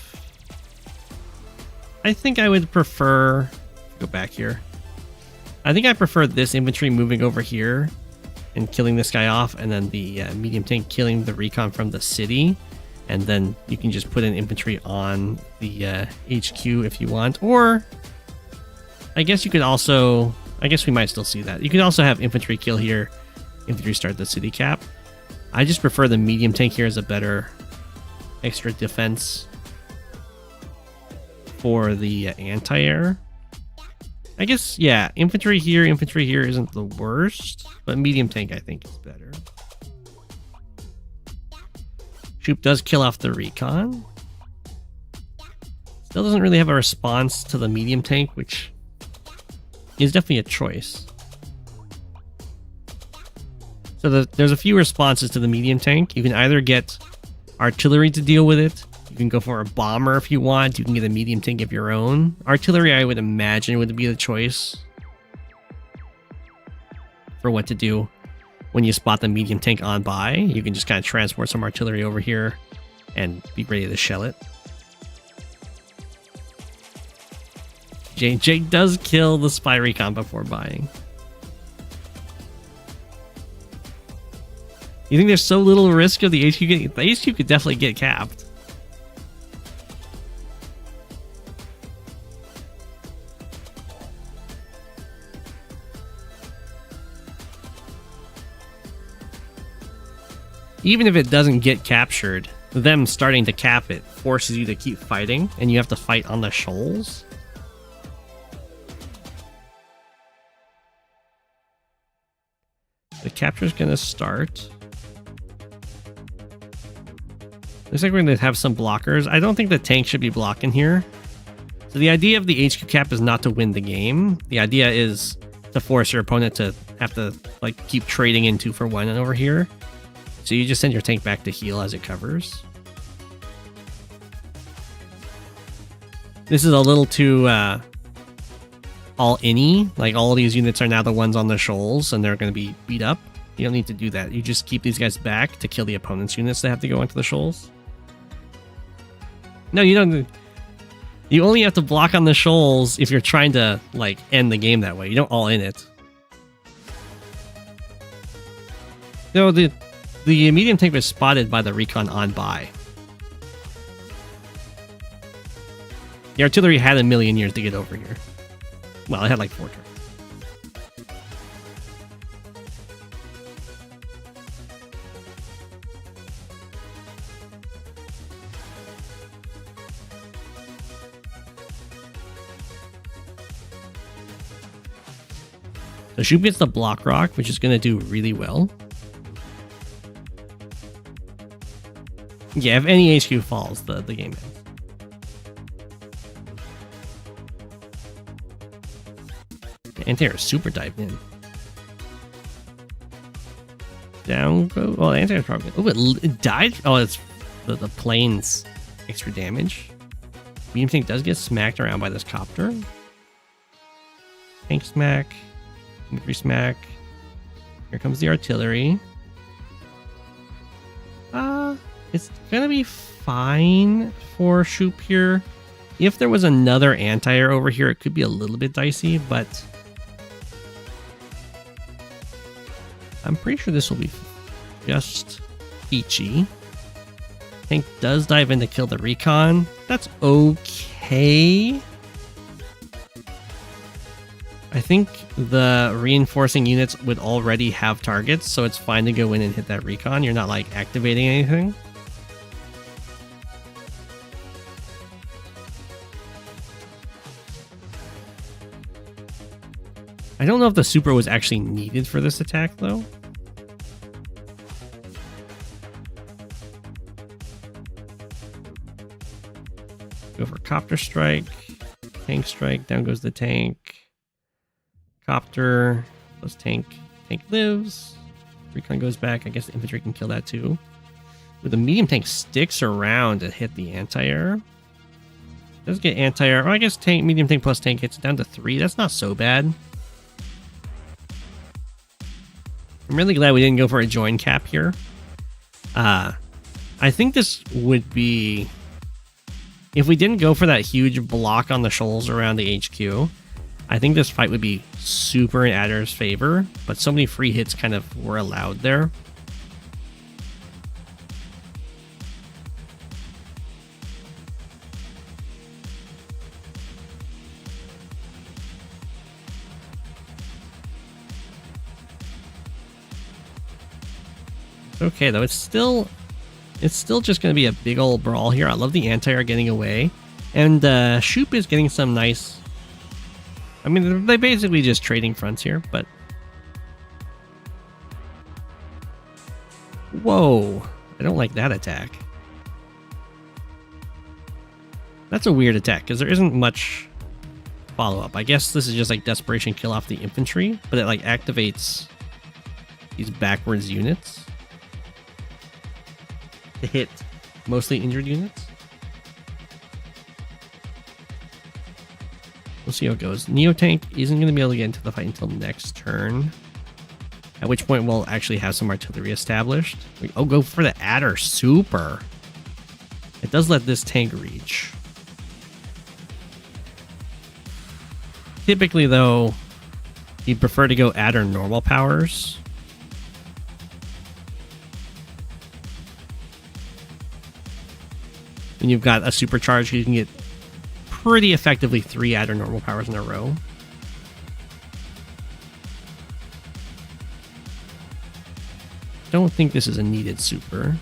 I think I would prefer... Go back here. I think I prefer this infantry moving over here and killing this guy off, and then the medium tank killing the recon from the city, and then you can just put an infantry on the HQ if you want. Or I guess you could also, I guess we might still see that. You could also have infantry kill here, infantry start the city cap. I just prefer the medium tank here as a better extra defense for the anti-air. I guess, yeah, infantry here isn't the worst, but medium tank I think is better. Troop does kill off the recon. Still doesn't really have a response to the medium tank, which is definitely a choice. So there's a few responses to the medium tank. You can either get artillery to deal with it. You can go for a bomber if you want. You can get a medium tank of your own. Artillery, I would imagine, would be the choice for what to do when you spot the medium tank on by. You can just kind of transport some artillery over here and be ready to shell it. Jake does kill the spy recon before buying. You think there's so little risk of the HQ getting... The HQ could definitely get capped. Even if it doesn't get captured, them starting to cap it forces you to keep fighting, and you have to fight on the shoals. The capture's gonna start. Looks like we're gonna have some blockers. I don't think the tank should be blocking here. So the idea of the HQ cap is not to win the game. The idea is to force your opponent to have to like keep trading in 2 for 1 over here. So you just send your tank back to heal as it covers. This is a little too all-in-y. Like all these units are now the ones on the shoals and they're going to be beat up. You don't need to do that. You just keep these guys back to kill the opponent's units that have to go onto the shoals. No, you don't. You only have to block on the shoals if you're trying to like end the game that way. You don't all in it. No, the medium tank was spotted by the recon on by. The artillery had a million years to get over here. Well, it had like 4 turns. So Shoop gets the block rock, which is going to do really well. Yeah, if any HQ falls, the game ends. The anti-air is super dived in. Down go. Oh, the anti-air is probably. Oh, it died. Oh, it's the plane's extra damage. Medium tank does get smacked around by this copter. Tank smack. Infantry smack. Here comes the artillery. It's gonna be fine for Shoop here. If there was another anti-air over here, it could be a little bit dicey, but I'm pretty sure this will be just peachy. Tank does dive in to kill the recon. That's okay. I think the reinforcing units would already have targets, so it's fine to go in and hit that recon. You're not like activating anything. I don't know if the super was actually needed for this attack, though. Go for copter strike, tank strike, down goes the tank. Copter plus tank. Tank lives. Recon goes back. I guess the infantry can kill that too. But the medium tank sticks around to hit the anti-air. Does get anti-air. Oh, I guess tank, medium tank plus tank hits it down to 3. That's not so bad. I'm really glad we didn't go for a join cap here. I think this would be... If we didn't go for that huge block on the shoals around the HQ, I think this fight would be super in Adder's favor, but so many free hits kind of were allowed there. Okay, though, it's still just going to be a big old brawl here. I love the anti-air getting away, and Shoop is getting some nice. I mean, they're basically just trading fronts here, but whoa, I don't like that attack. That's a weird attack because there isn't much follow-up. I guess this is just like desperation kill off the infantry, but it like activates these backwards units to hit mostly injured units. We'll see how it goes. Neo-Tank isn't going to be able to get into the fight until next turn, at which point we'll actually have some artillery established. Oh, go for the Adder. Super. It does let this tank reach. Typically, though, you'd prefer to go Adder normal powers. And you've got a supercharge, you can get pretty effectively 3 Adder normal powers in a row. Don't think this is a needed super.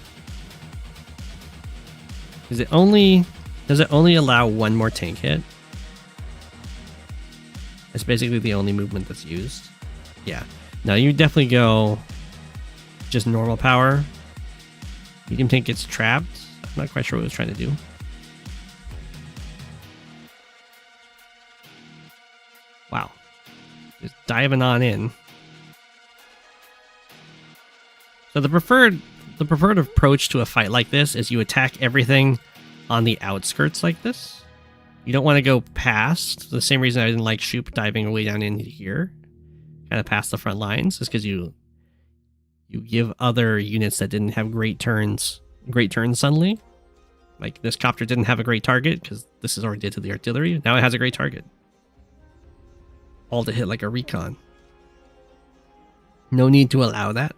Does it only allow one more tank hit? That's basically the only movement that's used. Yeah. No, you definitely go just normal power. Medium tank gets trapped. I'm not quite sure what it was trying to do. Wow. Just diving on in. So the preferred approach to a fight like this is you attack everything on the outskirts like this. You don't want to go past. The same reason I didn't like Shoop diving way down into here, kind of past the front lines, is because you give other units that didn't have great turns suddenly. Like this copter didn't have a great target because this is already did to the artillery. Now it has a great target. All to hit like a recon. No need to allow that.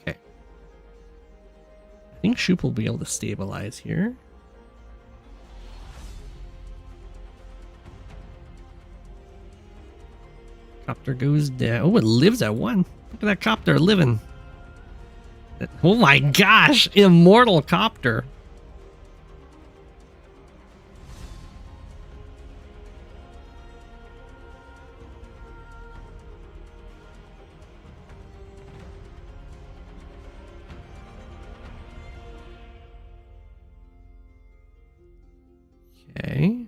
Okay. I think Shoop will be able to stabilize here. Copter goes down. Oh, it lives at 1. Look at that copter living. Oh my gosh! Immortal copter. Okay.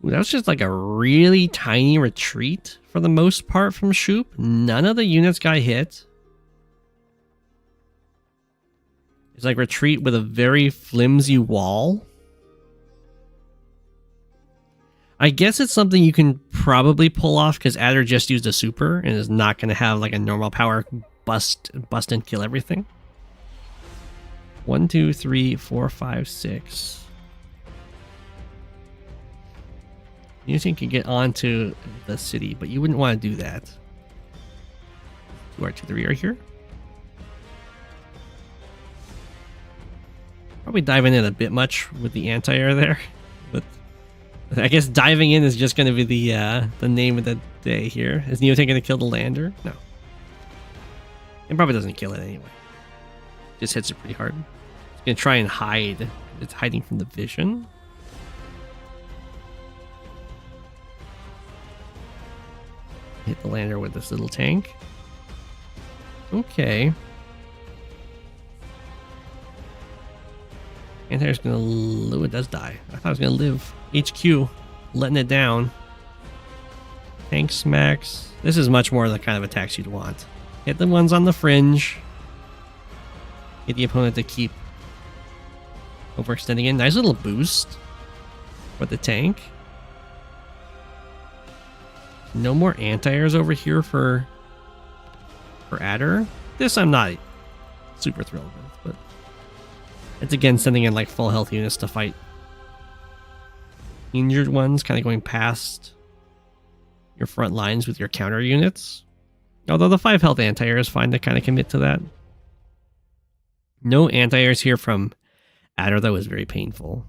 Ooh, that was just like a really tiny retreat for the most part from Shoop. None of the units got hit. It's like retreat with a very flimsy wall. I guess it's something you can probably pull off because Adder just used a super and is not going to have like a normal power bust and kill everything. 1, 2, 3, 4, 5, 6. You think you can get onto the city, but you wouldn't want to do that. 2 artillery are here. Probably diving in a bit much with the anti-air there, but I guess diving in is just going to be the name of the day here. Is Neo-Tank going to kill the lander? No. It probably doesn't kill it anyway. Just hits it pretty hard. It's going to try and hide. It's hiding from the vision. Hit the lander with this little tank. Okay. Anti-air's gonna live. It does die. I thought it was gonna live. HQ, letting it down. Tank smacks. This is much more the kind of attacks you'd want. Hit the ones on the fringe. Get the opponent to keep overextending in. Nice little boost for the tank. No more anti-airs over here for Adder. This I'm not super thrilled with. But it's again sending in like full health units to fight injured ones, kind of going past your front lines with your counter units. Although the 5 health anti-air is fine to kind of commit to that. No anti-airs here from Adder, though, is very painful.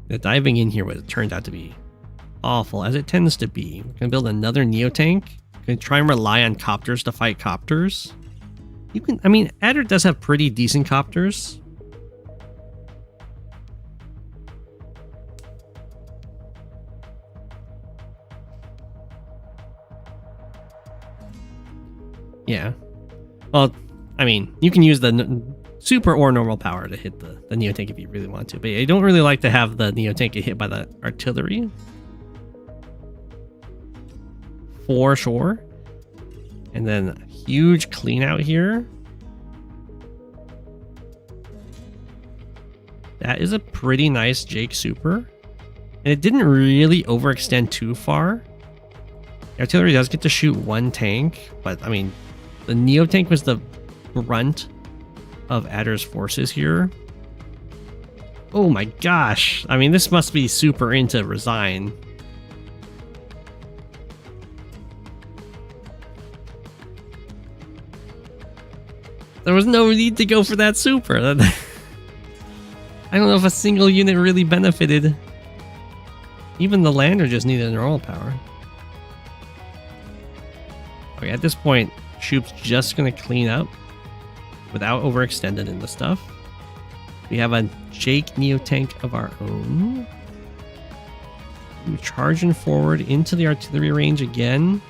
The diving in here turned out to be awful, as it tends to be. We're going to build another Neotank. We're going to try and rely on copters to fight copters. You can, I mean, Adder does have pretty decent copters. Yeah. Well, I mean, you can use the super or normal power to hit the Neotank if you really want to. But I don't really like to have the Neotank get hit by the artillery. For sure. And then huge clean out here. That is a pretty nice Jake Super. And it didn't really overextend too far. The artillery does get to shoot 1 tank, but I mean, the Neotank was the brunt of Adder's forces here. Oh my gosh. I mean, this must be super into Resign. There was no need to go for that super. I don't know if a single unit really benefited. Even the lander just needed normal power. Okay, at this point, Shoop's just going to clean up without overextending into stuff. We have a Jake Neotank of our own. We're charging forward into the artillery range again.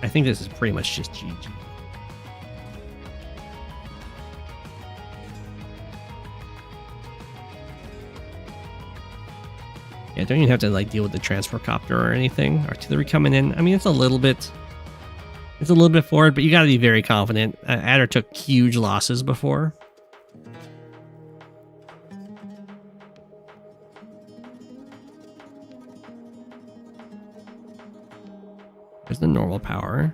I think this is pretty much just GG. Yeah, don't even have to like deal with the transfer copter or anything. Artillery coming in. I mean, it's a little bit forward, but you got to be very confident. Adder took huge losses before. There's the normal power.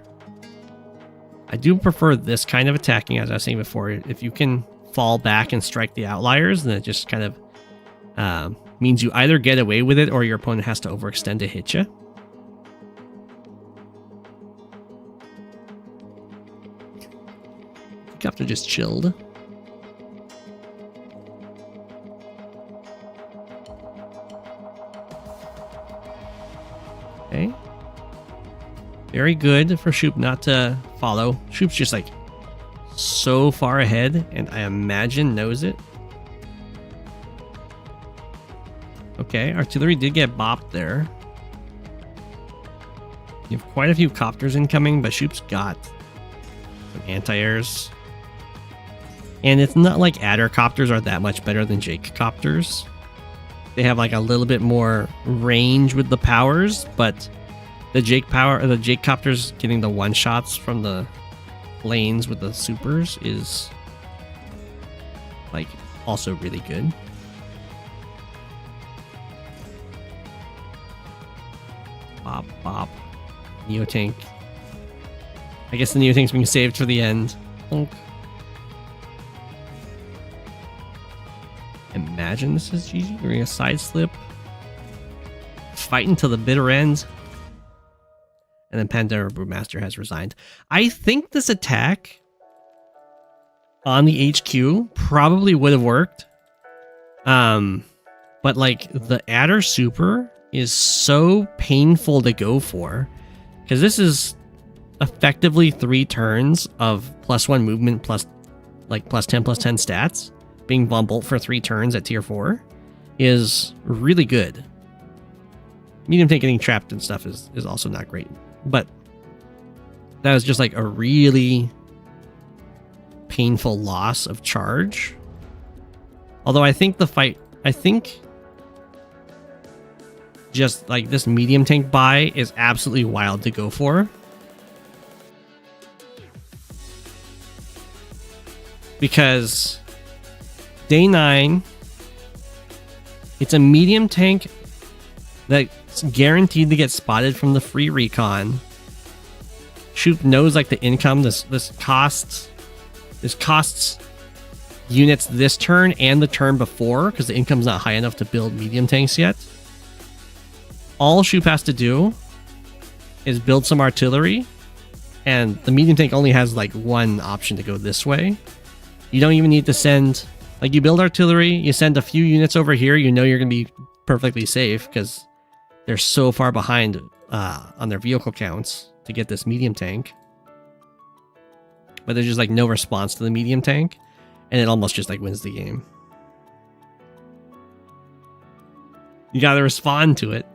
I do prefer this kind of attacking, as I was saying before. If you can fall back and strike the outliers, then it just kind of means you either get away with it or your opponent has to overextend to hit you. The copter just chilled. Okay. Very good for Shoop not to follow. Shoop's just like so far ahead, and I imagine knows it. Okay, artillery did get bopped there. You have quite a few copters incoming, but Shoop's got some anti-airs. And it's not like Adder copters are that much better than Jake copters. They have like a little bit more range with the powers, but the Jake copters getting the one-shots from the lanes with the supers is like also really good. Bop, bop. Neotank. I guess the Neotank's being saved for the end. Bonk. Imagine this is GG. We're gonna side slip. Fighting to the bitter end. And then Pandora Brewmaster has resigned. I think this attack on the HQ probably would have worked. But like the Adder Super is so painful to go for, because this is effectively 3 turns of +1 movement plus like +10/+10 stats. Being Von Bolt for 3 turns at tier 4 is really good. Medium tank getting trapped and stuff is also not great, but that was just like a really painful loss of charge. Although I think just like this medium tank buy is absolutely wild to go for. Because day 9, It's a medium tank that's guaranteed to get spotted from the free recon. Shoop knows like the income. This costs units this turn and the turn before because the income's not high enough to build medium tanks yet. All Shoop has to do is build some artillery, and the medium tank only has like one option to go this way. You don't even need to send, like, you build artillery, you send a few units over here, you know you're going to be perfectly safe because they're so far behind on their vehicle counts to get this medium tank. But there's just like no response to the medium tank, and it almost just like wins the game. You got to respond to it.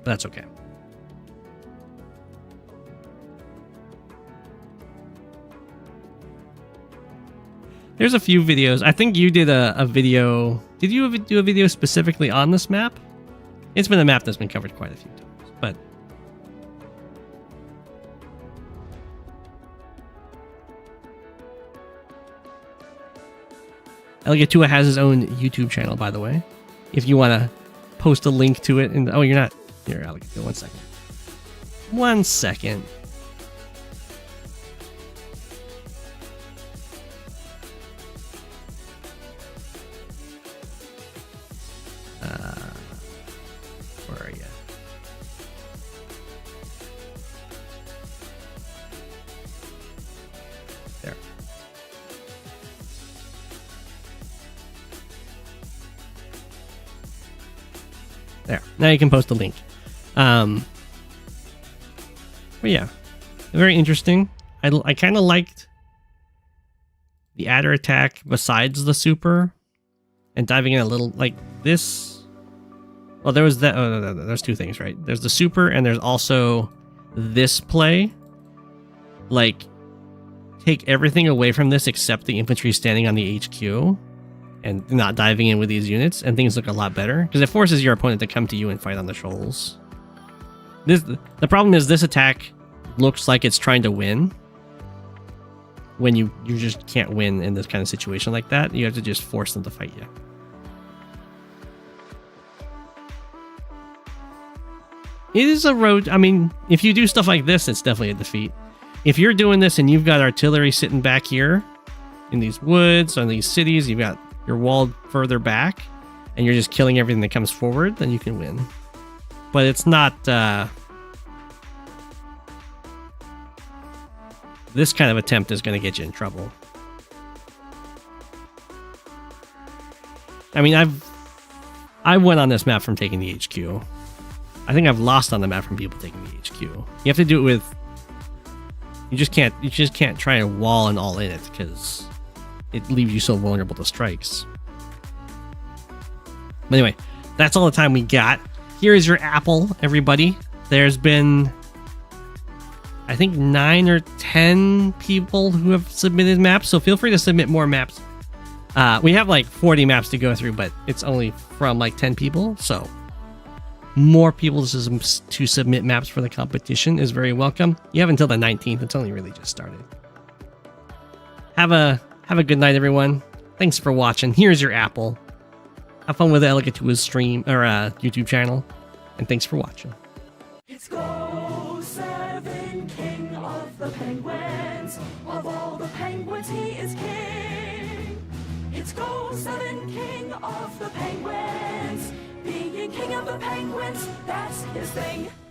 That's okay. There's a few videos. I think you did a video. Did you do a video specifically on this map? It's been a map that's been covered quite a few times, but Elgatua has his own YouTube channel, by the way. If you want to post a link to it, and oh, you're not here, Elgatua. 1 second. 1 second. Where are you? There. There. Now you can post a link. But yeah, very interesting. I kind of liked the adder attack besides the super, and diving in a little like this. Well, there was that. Oh, no, there's two things, right? There's the super, and there's also this play. Like, take everything away from this except the infantry standing on the HQ, and not diving in with these units, and things look a lot better because it forces your opponent to come to you and fight on the shoals. The problem is this attack looks like it's trying to win when you just can't win in this kind of situation like that. You have to just force them to fight you. It is a road. I mean, if you do stuff like this, it's definitely a defeat. If you're doing this and you've got artillery sitting back here in these woods or in these cities, you've got your wall further back, and you're just killing everything that comes forward, then you can win. But it's not this kind of attempt is going to get you in trouble. I mean, I went on this map from taking the HQ. I think I've lost on the map from people taking the HQ. You have to do it with. You just can't try and wall and all in it because it leaves you so vulnerable to strikes. But anyway, that's all the time we got. Here is your apple, everybody. There's been, I think, 9 or 10 people who have submitted maps, so feel free to submit more maps. We have like 40 maps to go through, but it's only from like 10 people, so more people to submit maps for the competition is very welcome. You have until the 19th. It's only really just started. Have a good night, everyone. Thanks for watching. Here's your apple. Have fun with Elgatua's stream or YouTube channel, and thanks for watching. It's Go7, king of the penguins. Of all the penguins, he is king. It's Go7, king of the penguins. Being king of the penguins, that's his thing.